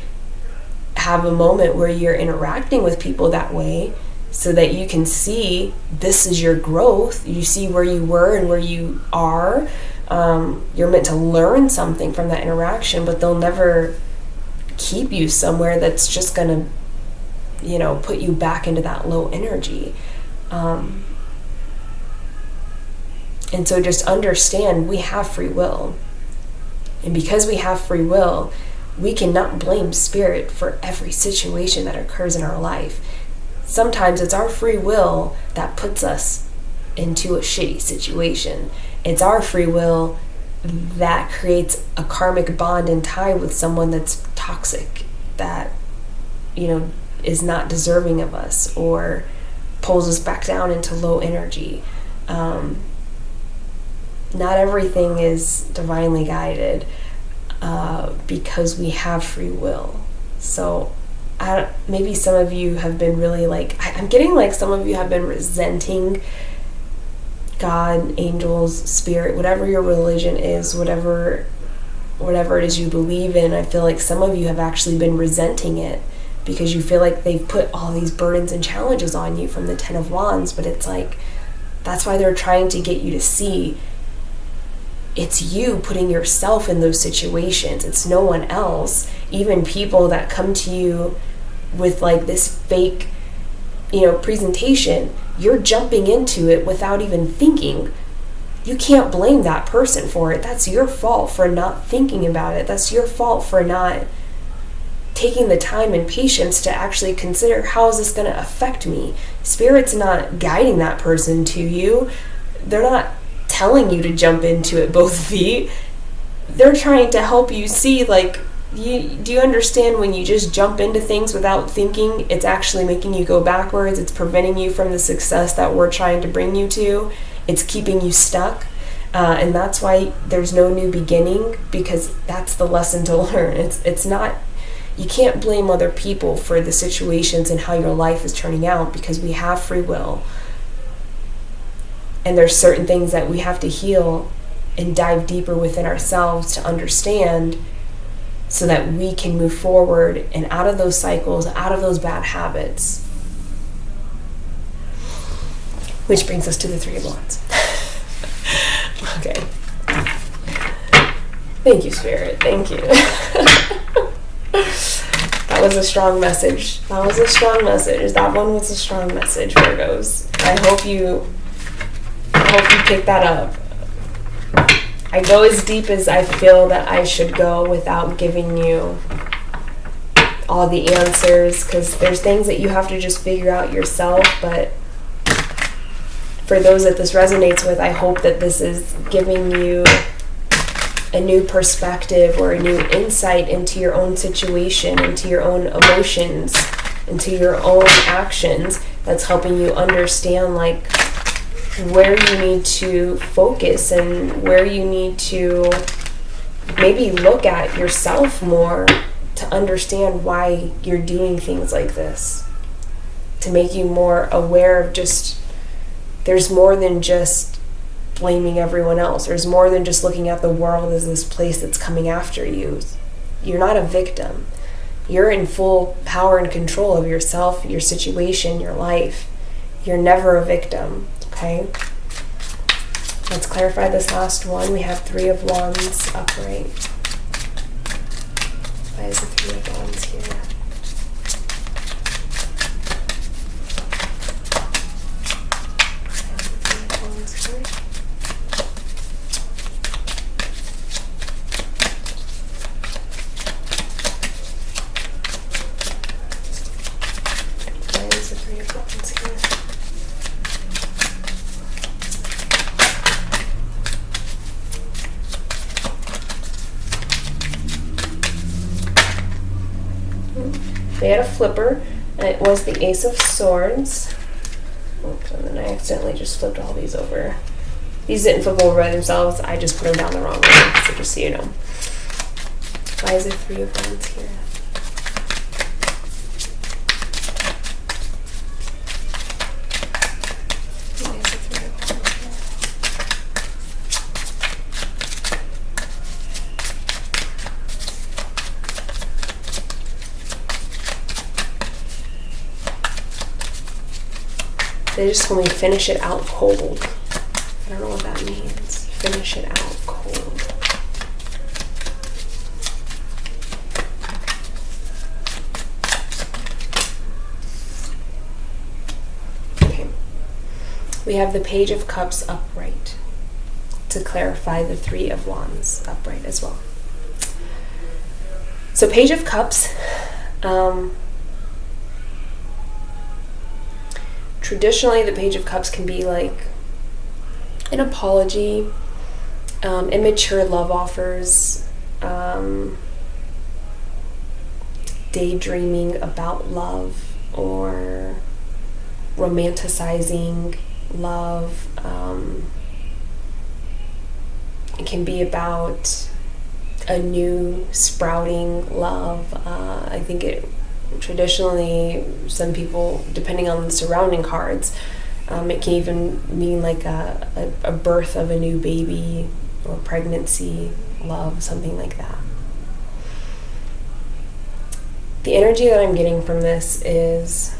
have a moment where you're interacting with people that way so that you can see this is your growth. You see where you were and where you are. You're meant to learn something from that interaction, but they'll never keep you somewhere that's just going to, put you back into that low energy. And so just understand we have free will. And because we have free will, we cannot blame spirit for every situation that occurs in our life. Sometimes it's our free will that puts us into a shitty situation. It's our free will that creates a karmic bond and tie with someone that's toxic, that, is not deserving of us or pulls us back down into low energy. Not everything is divinely guided because we have free will. So maybe some of you have been really I'm getting like some of you have been resenting God, angels, spirit, whatever your religion is, whatever it is you believe in. I feel like some of you have actually been resenting it because you feel like they've put all these burdens and challenges on you from the 10 of Wands, but it's like, that's why they're trying to get you to see it's you putting yourself in those situations. It's no one else. Even people that come to you with like this fake, presentation, you're jumping into it without even thinking. You can't blame that person for it. That's your fault for not thinking about it. That's your fault for not taking the time and patience to actually consider, how is this going to affect me? Spirit's not guiding that person to you. They're not telling you to jump into it both feet. They're trying to help you see, like, do you understand when you just jump into things without thinking, it's actually making you go backwards. It's preventing you from the success that we're trying to bring you to. It's keeping you stuck. And that's why there's no new beginning, because that's the lesson to learn. It's not, you can't blame other people for the situations and how your life is turning out, because we have free will. And there's certain things that we have to heal and dive deeper within ourselves to understand, so that we can move forward and out of those cycles, out of those bad habits. Which brings us to the Three of Wands. Okay. Thank you, Spirit. Thank you. That was a strong message. That was a strong message. That one was a strong message, Virgos. I hope you pick that up. I go as deep as I feel that I should go without giving you all the answers, because there's things that you have to just figure out yourself. But for those that this resonates with, I hope that this is giving you a new perspective or a new insight into your own situation, into your own emotions, into your own actions, that's helping you understand, like, where you need to focus and where you need to maybe look at yourself more to understand why you're doing things like this, to make you more aware of just, there's more than just blaming everyone else. There's more than just looking at the world as this place that's coming after you. You're not a victim. You're in full power and control of yourself, your situation, your life. You're never a victim. Okay, let's clarify this last one. We have Three of Wands upright. Why is the Three of Wands here? They had a flipper, and it was the Ace of Swords. Oops, and then I accidentally just flipped all these over. These didn't flip over by themselves, I just put them down the wrong way, so just so you know. Why is there Three of Wands here? They just want me to finish it out cold. I don't know what that means. Finish it out cold. Okay. We have the Page of Cups upright to clarify the Three of Wands upright as well. So Page of Cups, traditionally, the Page of Cups can be like an apology, immature love offers, daydreaming about love or romanticizing love. It can be about a new sprouting love. I think it traditionally, some people, depending on the surrounding cards, it can even mean like a birth of a new baby or pregnancy, love, something like that. The energy that I'm getting from this is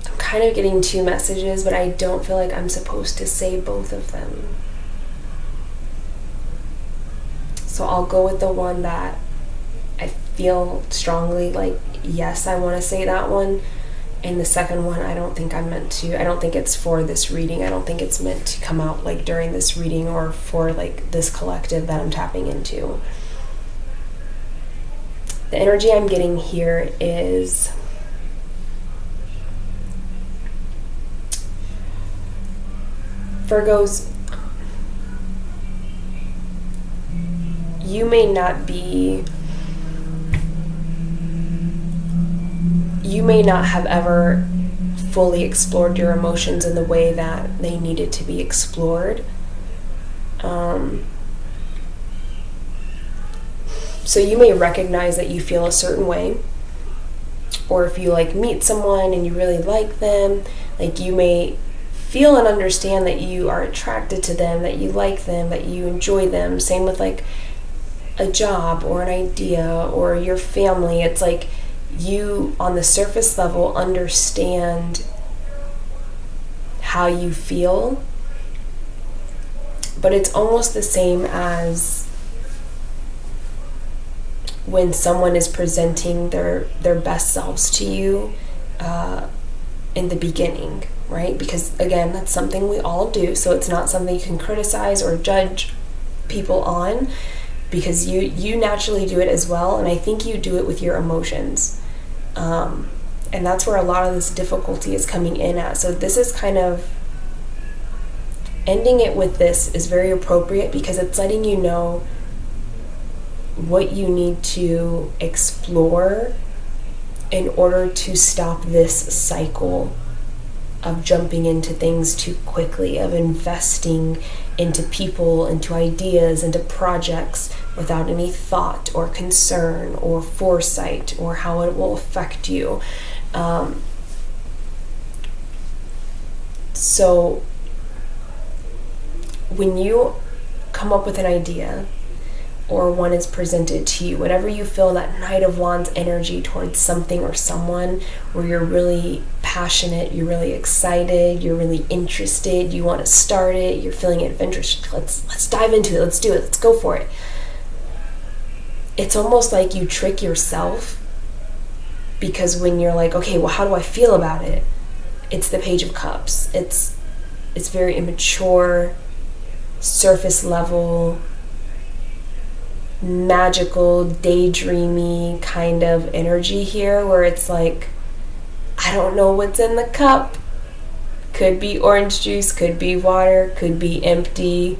I'm kind of getting two messages, but I don't feel like I'm supposed to say both of them. So I'll go with the one that I feel strongly like, yes, I want to say that one. And the second one, I don't think it's for this reading. I don't think it's meant to come out like during this reading or for like this collective that I'm tapping into. The energy I'm getting here is Virgos, you may not have ever fully explored your emotions in the way that they needed to be explored. So you may recognize that you feel a certain way, or if you like meet someone and you really like them, like you may feel and understand that you are attracted to them, that you like them, that you enjoy them. Same with like a job or an idea or your family. It's like you on the surface level understand how you feel, but it's almost the same as when someone is presenting their best selves to you in the beginning, right? Because again, that's something we all do, so it's not something you can criticize or judge people on, because you naturally do it as well, and I think you do it with your emotions. And that's where a lot of this difficulty is coming in at. So this is kind of, ending it with this is very appropriate, because it's letting you know what you need to explore in order to stop this cycle of jumping into things too quickly, of investing into people, into ideas, into projects without any thought or concern or foresight or how it will affect you. So when you come up with an idea or one is presented to you, whenever you feel that Knight of Wands energy towards something or someone, where you're really passionate, you're really excited, you're really interested, you want to start it, you're feeling adventurous, let's dive into it, let's do it, let's go for it. It's almost like you trick yourself, because when you're like, okay, well, how do I feel about it? It's the Page of Cups. It's very immature, surface level, magical, daydreamy kind of energy here, where it's like, I don't know what's in the cup. Could be orange juice, could be water, could be empty,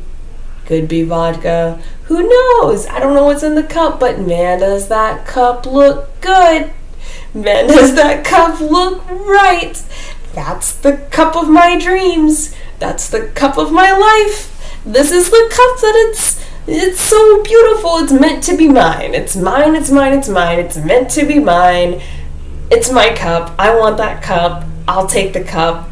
could be vodka. Who knows? I don't know what's in the cup, but man, does that cup look good. Man, does that cup look right. That's the cup of my dreams. That's the cup of my life. This is the cup that it's so beautiful. It's meant to be mine. It's mine, it's mine, it's mine. It's meant to be mine. It's my cup. I want that cup. I'll take the cup.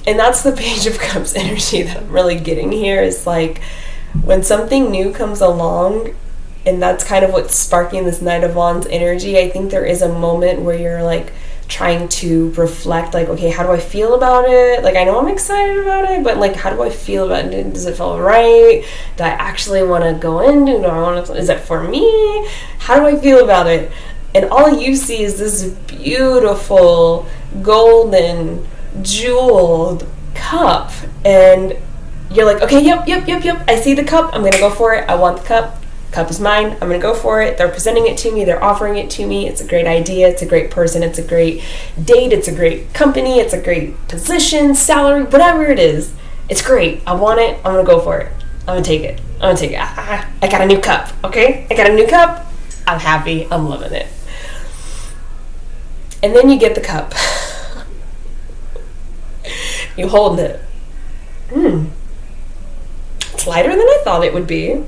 And that's the Page of Cups energy that I'm really getting here, is like when something new comes along, and that's kind of what's sparking this Knight of Wands energy. I think there is a moment where you're like trying to reflect, like, okay, how do I feel about it? Like, I know I'm excited about it, but like, how do I feel about it? Does it feel right? Do I actually want to go in? Do I want to, is it for me? How do I feel about it? And all you see is this beautiful golden jeweled cup, and you're like, okay, yep, I see the cup, I'm gonna go for it, I want the cup is mine, I'm gonna go for it. They're presenting it to me, they're offering it to me, it's a great idea, it's a great person, it's a great date, it's a great company, it's a great position, salary, whatever it is, it's great, I want it, I'm gonna go for it, I'm gonna take it. I got a new cup, okay? I got a new cup, I'm happy, I'm loving it. And then you get the cup. You hold it. It's lighter than I thought it would be.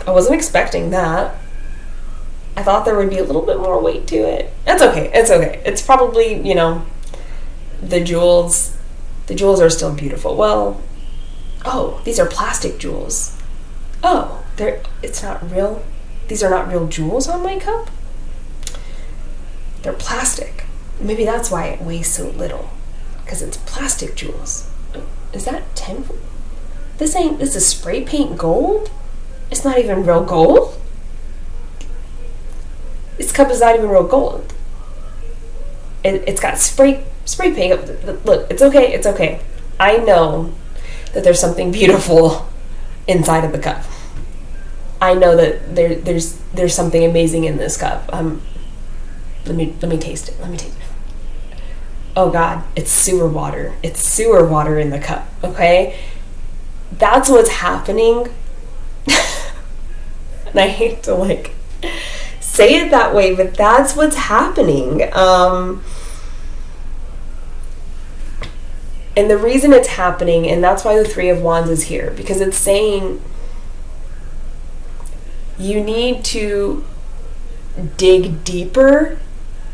I wasn't expecting that. I thought there would be a little bit more weight to it. It's okay. It's probably, the jewels are still beautiful. Well, oh, these are plastic jewels. Oh, it's not real. These are not real jewels on my cup. They're plastic. Maybe that's why it weighs so little. Because it's plastic jewels. Is that 10? This is spray paint gold? It's not even real gold? This cup is not even real gold. It's got spray paint. Look, it's okay. I know that there's something beautiful inside of the cup. I know that there's something amazing in this cup. Let me taste it. Oh God, it's sewer water. It's sewer water in the cup. Okay, that's what's happening. And I hate to say it that way, but that's what's happening. And the reason it's happening, and that's why the Three of Wands is here, because it's saying you need to dig deeper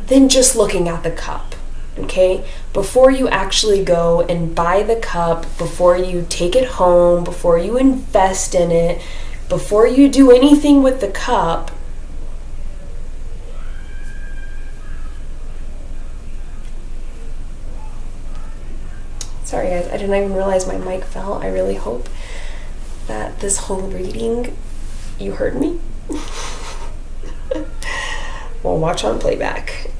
than just looking at the cup, okay? Before you actually go and buy the cup, before you take it home, before you invest in it, before you do anything with the cup, sorry guys, I didn't even realize my mic fell. I really hope that this whole reading, you heard me. We'll watch on playback.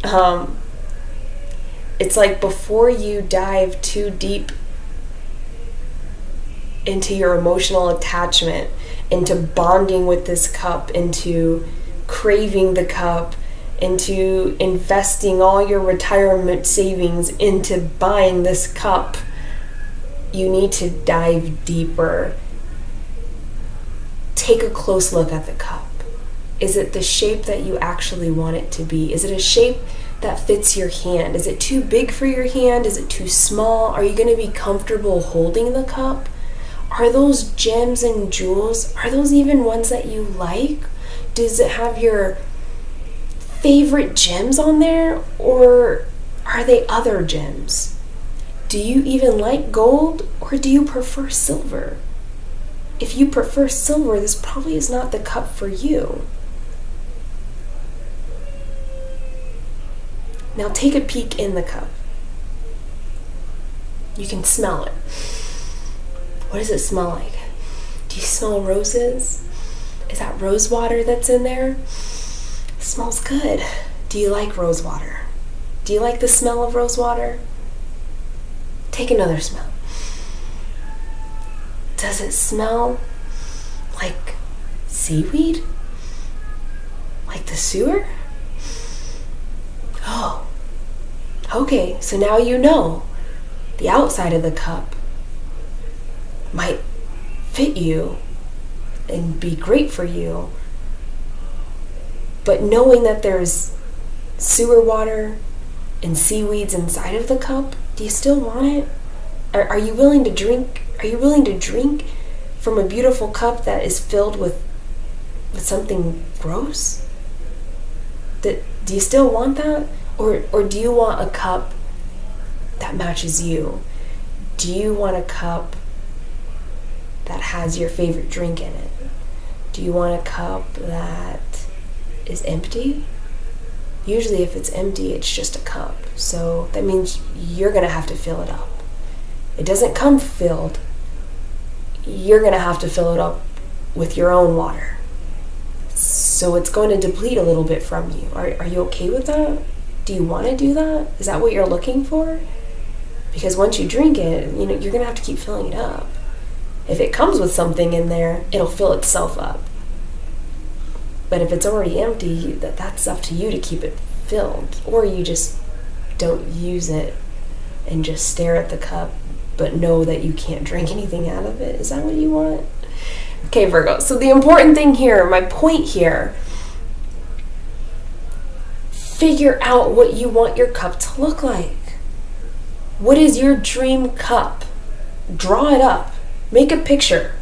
It's like before you dive too deep into your emotional attachment, into bonding with this cup, into craving the cup, into investing all your retirement savings into buying this cup, you need to dive deeper. Take a close look at the cup. Is it the shape that you actually want it to be? Is it a shape that fits your hand? Is it too big for your hand? Is it too small? Are you going to be comfortable holding the cup? Are those gems and jewels, are those even ones that you like? Does it have your favorite gems on there, or are they other gems? Do you even like gold, or do you prefer silver? If you prefer silver, this probably is not the cup for you. Now take a peek in the cup. You can smell it. What does it smell like? Do you smell roses? Is that rose water that's in there? It smells good. Do you like rose water? Do you like the smell of rose water? Take another smell. Does it smell like seaweed? Like the sewer? Oh, okay, so now you know the outside of the cup might fit you and be great for you, but knowing that there's sewer water and seaweeds inside of the cup, do you still want it? Are you willing to drink? Are you willing to drink from a beautiful cup that is filled with something gross? Do you still want that? Or do you want a cup that matches you? Do you want a cup that has your favorite drink in it? Do you want a cup that is empty? Usually if it's empty, it's just a cup. So that means you're going to have to fill it up. It doesn't come filled. You're going to have to fill it up with your own water. So it's going to deplete a little bit from you. Are you okay with that? Do you want to do that? Is that what you're looking for? Because once you drink it, you're going to have to keep filling it up. If it comes with something in there, it'll fill itself up. But if it's already empty, that's up to you to keep it filled. Or you just don't use it and just stare at the cup, but know that you can't drink anything out of it. Is that what you want? Okay, Virgo. So the important thing here, my point here, figure out what you want your cup to look like. What is your dream cup? Draw it up. Make a picture.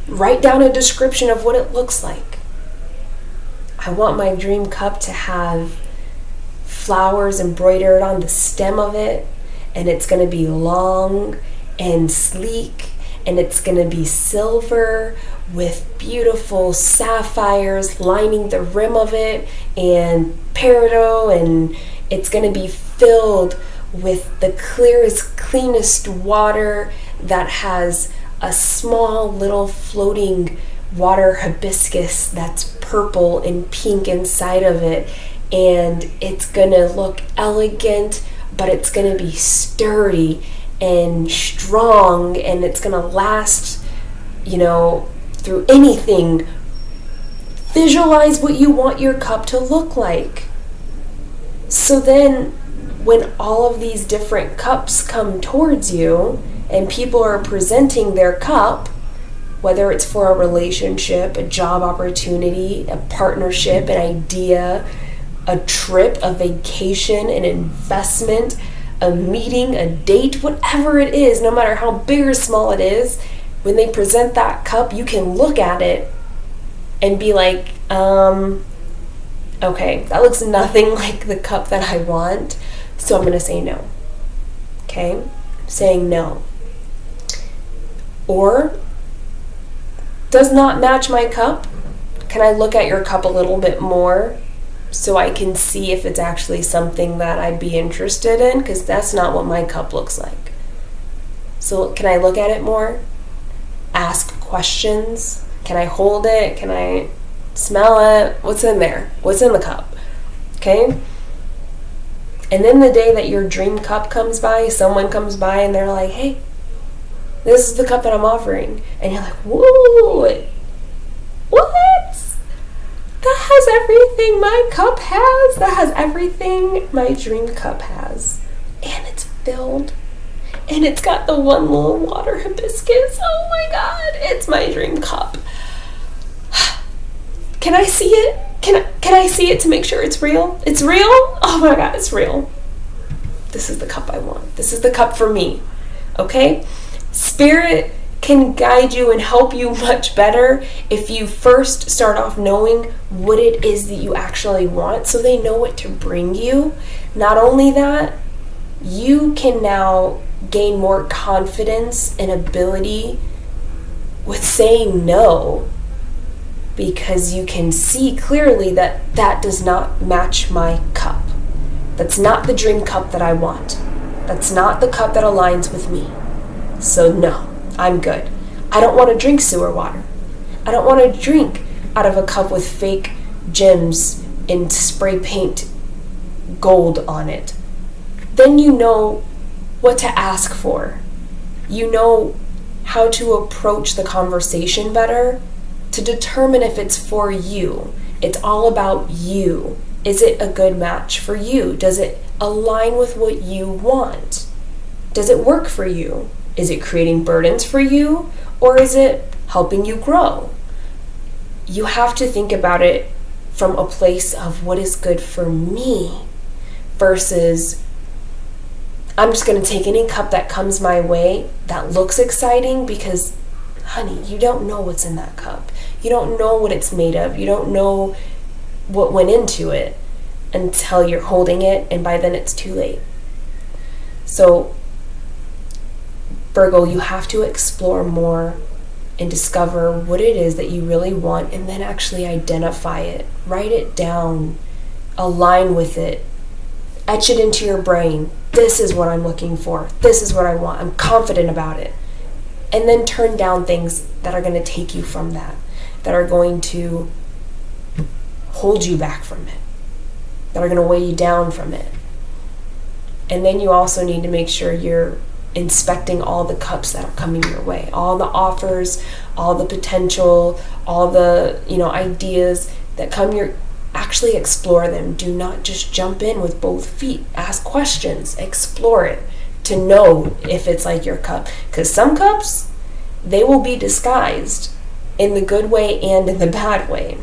Write down a description of what it looks like. I want my dream cup to have flowers embroidered on the stem of it, and it's going to be long and sleek, and it's going to be silver with beautiful sapphires lining the rim of it, and peridot, and it's going to be filled with the clearest, cleanest water that has a small little floating water hibiscus that's purple and pink inside of it, and it's gonna look elegant, but it's gonna be sturdy and strong, and it's gonna last, through anything. Visualize what you want your cup to look like. So then when all of these different cups come towards you and people are presenting their cup, whether it's for a relationship, a job opportunity, a partnership, an idea, a trip, a vacation, an investment, a meeting, a date, whatever it is, no matter how big or small it is, when they present that cup, you can look at it and be like, okay, that looks nothing like the cup that I want, so I'm going to say no. Okay? Saying no. Or, does not match my cup. Can I look at your cup a little bit more so I can see if it's actually something that I'd be interested in? Because that's not what my cup looks like. So can I look at it more? Ask questions. Can I hold it? Can I smell it? What's in there? What's in the cup? Okay? And then the day that your dream cup comes by, someone comes by and they're like, hey, this is the cup that I'm offering. And you're like, whoa, what? That has everything my cup has. That has everything my dream cup has. And it's filled. And it's got the one little water hibiscus. Oh my God, it's my dream cup. Can I see it? Can I see it to make sure it's real? It's real? Oh my God, it's real. This is the cup I want. This is the cup for me. Okay? Spirit can guide you and help you much better if you first start off knowing what it is that you actually want, so they know what to bring you. Not only that, you can now gain more confidence and ability with saying no, because you can see clearly that that does not match my cup. That's not the dream cup that I want. That's not the cup that aligns with me. So no, I'm good. I don't want to drink sewer water. I don't want to drink out of a cup with fake gems and spray paint gold on it. Then you know what to ask for. You know how to approach the conversation better to determine if it's for you. It's all about you. Is it a good match for you? Does it align with what you want? Does it work for you? Is it creating burdens for you, or is it helping you grow? You have to think about it from a place of what is good for me versus I'm just going to take any cup that comes my way that looks exciting, because, honey, you don't know what's in that cup. You don't know what it's made of. You don't know what went into it until you're holding it, and by then it's too late. So, Virgo, you have to explore more and discover what it is that you really want, and then actually identify it. Write it down. Align with it. Etch it into your brain. This is what I'm looking for. This is what I want. I'm confident about it. And then turn down things that are going to take you from that are going to hold you back from it, that are going to weigh you down from it. And then you also need to make sure you're inspecting all the cups that are coming your way, all the offers, all the potential, all the, ideas that come your actually explore them. Do not just jump in with both feet. Ask questions, explore it to know if it's like your cup, because some cups, they will be disguised in the good way and in the bad way.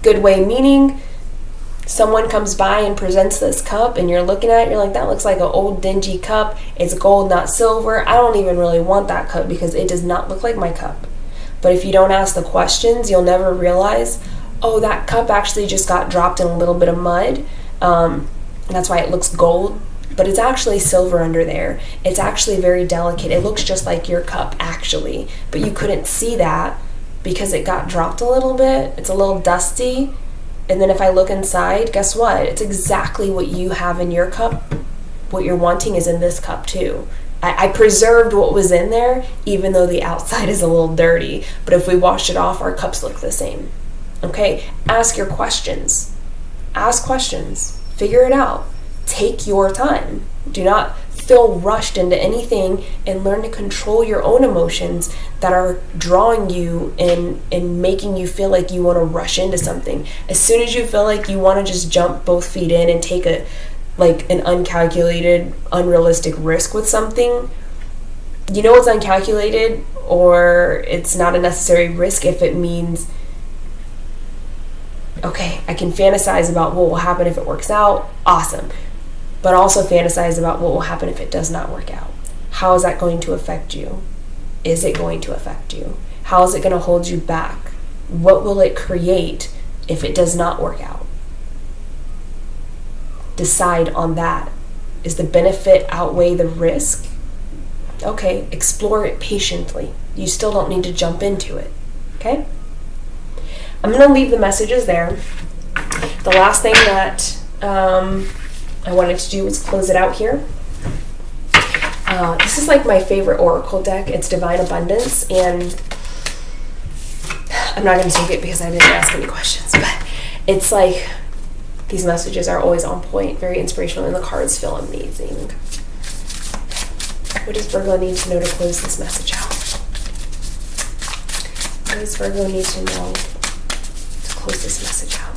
Good way meaning someone comes by and presents this cup and you're looking at it, you're like, that looks like an old dingy cup. It's gold, not silver. I don't even really want that cup because it does not look like my cup. But if you don't ask the questions, you'll never realize, oh, that cup actually just got dropped in a little bit of mud. And that's why it looks gold. But it's actually silver under there. It's actually very delicate. It looks just like your cup, actually. But you couldn't see that because it got dropped a little bit. It's a little dusty. And then if I look inside, guess what? It's exactly what you have in your cup. What you're wanting is in this cup too. I preserved what was in there, even though the outside is a little dirty. But if we wash it off, our cups look the same. Okay? Ask your questions. Ask questions. Figure it out. Take your time. Do not feel rushed into anything, and learn to control your own emotions that are drawing you and making you feel like you want to rush into something. As soon as you feel like you want to just jump both feet in and take an uncalculated, unrealistic risk with something, you know it's uncalculated, or it's not a necessary risk if it means, okay, I can fantasize about what will happen if it works out. Awesome. But also fantasize about what will happen if it does not work out. How is that going to affect you? Is it going to affect you? How is it going to hold you back? What will it create if it does not work out? Decide on that. Is the benefit outweigh the risk? Okay, explore it patiently. You still don't need to jump into it. Okay? I'm going to leave the messages there. The last thing that I wanted to do was close it out here. This is like my favorite oracle deck. It's Divine Abundance, and I'm not going to take it because I didn't ask any questions, but it's like these messages are always on point, very inspirational, and the cards feel amazing. What does Virgo need to know to close this message out? What does Virgo need to know to close this message out?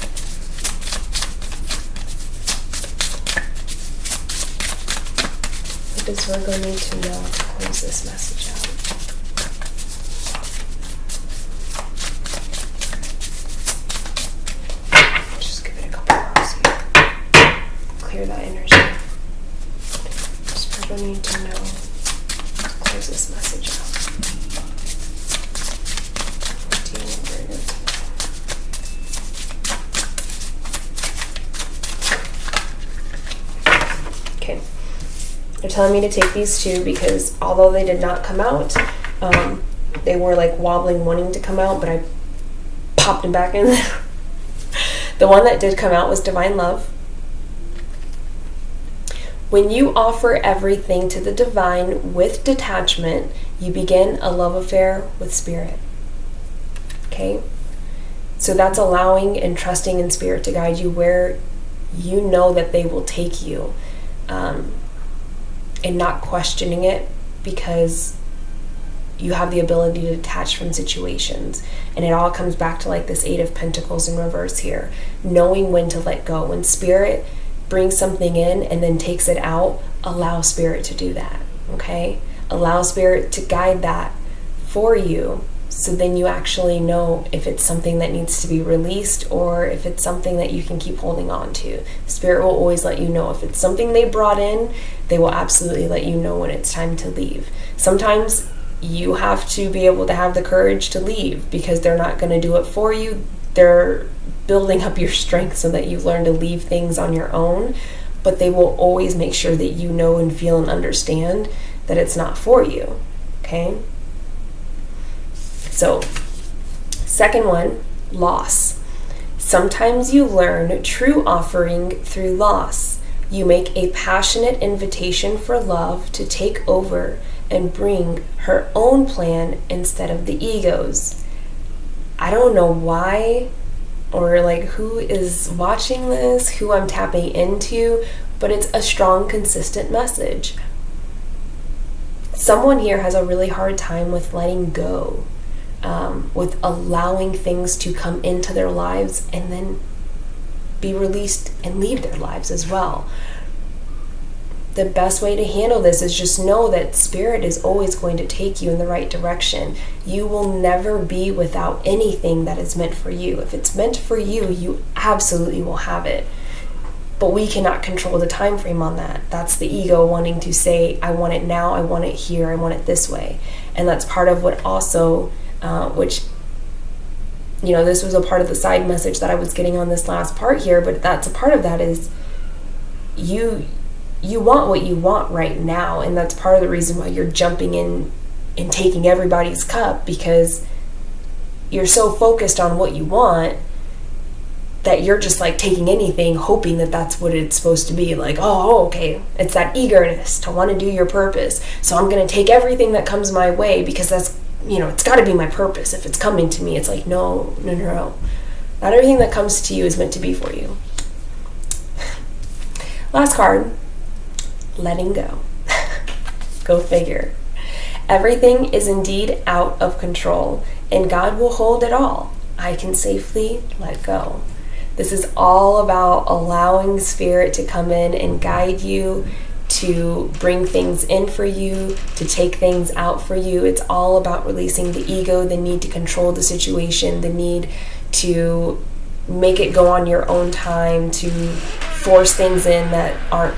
What does Virgo need to know to close this message out? Just give it a couple hours here. Clear that energy. What does Virgo need to know to close this message out? What do you need Virgo to know? Okay. They're telling me to take these two because although they did not come out, they were like wobbling, wanting to come out, but I popped them back in there. The one that did come out was Divine Love. When you offer everything to the divine with detachment, you begin a love affair with Spirit. Okay? So that's allowing and trusting in Spirit to guide you where you know that they will take you. And not questioning it, because you have the ability to detach from situations. And it all comes back to like this 8 of Pentacles in reverse here. Knowing when to let go. When Spirit brings something in and then takes it out, allow Spirit to do that. Okay? Allow Spirit to guide that for you, so then you actually know if it's something that needs to be released or if it's something that you can keep holding on to. Spirit will always let you know. If it's something they brought in, they will absolutely let you know when it's time to leave. Sometimes you have to be able to have the courage to leave because they're not going to do it for you. They're building up your strength so that you learn to leave things on your own, but they will always make sure that you know and feel and understand that it's not for you. Okay? So, second one, loss. Sometimes you learn true offering through loss. You make a passionate invitation for love to take over and bring her own plan instead of the ego's. I don't know why or like who is watching this, who I'm tapping into, but it's a strong, consistent message. Someone here has a really hard time with letting go. With allowing things to come into their lives and then be released and leave their lives as well. The best way to handle this is just know that Spirit is always going to take you in the right direction. You will never be without anything that is meant for you. If it's meant for you, you absolutely will have it. But we cannot control the time frame on that. That's the ego wanting to say, I want it now, I want it here, I want it this way. And that's part of what also which, you know, this was a part of the side message that I was getting on this last part here, but that's a part of that is you want what you want right now, and that's part of the reason why you're jumping in and taking everybody's cup, because you're so focused on what you want that you're just like taking anything, hoping that that's what it's supposed to be. Like, oh, okay, it's that eagerness to want to do your purpose, so I'm going to take everything that comes my way because that's, you know, it's got to be my purpose. If it's coming to me, it's like, no. Not everything that comes to you is meant to be for you. Last card, letting go. Go figure. Everything is indeed out of control, and God will hold it all. I can safely let go. This is all about allowing Spirit to come in and guide you, to bring things in for you, to take things out for you. It's all about releasing the ego, the need to control the situation, the need to make it go on your own time, to force things in that aren't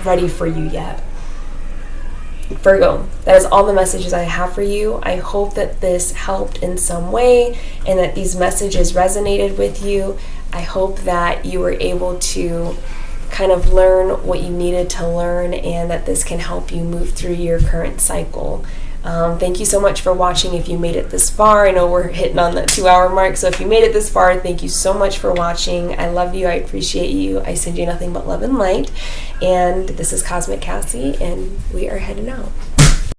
ready for you yet. Virgo, that is all the messages I have for you. I hope that this helped in some way and that these messages resonated with you. I hope that you were able to kind of learn what you needed to learn and that this can help you move through your current cycle. Thank you so much for watching if you made it this far. I know we're hitting on the 2-hour mark, so if you made it this far, thank you so much for watching. I love you. I appreciate you. I send you nothing but love and light. And this is Cosmic Cassie, and we are heading out.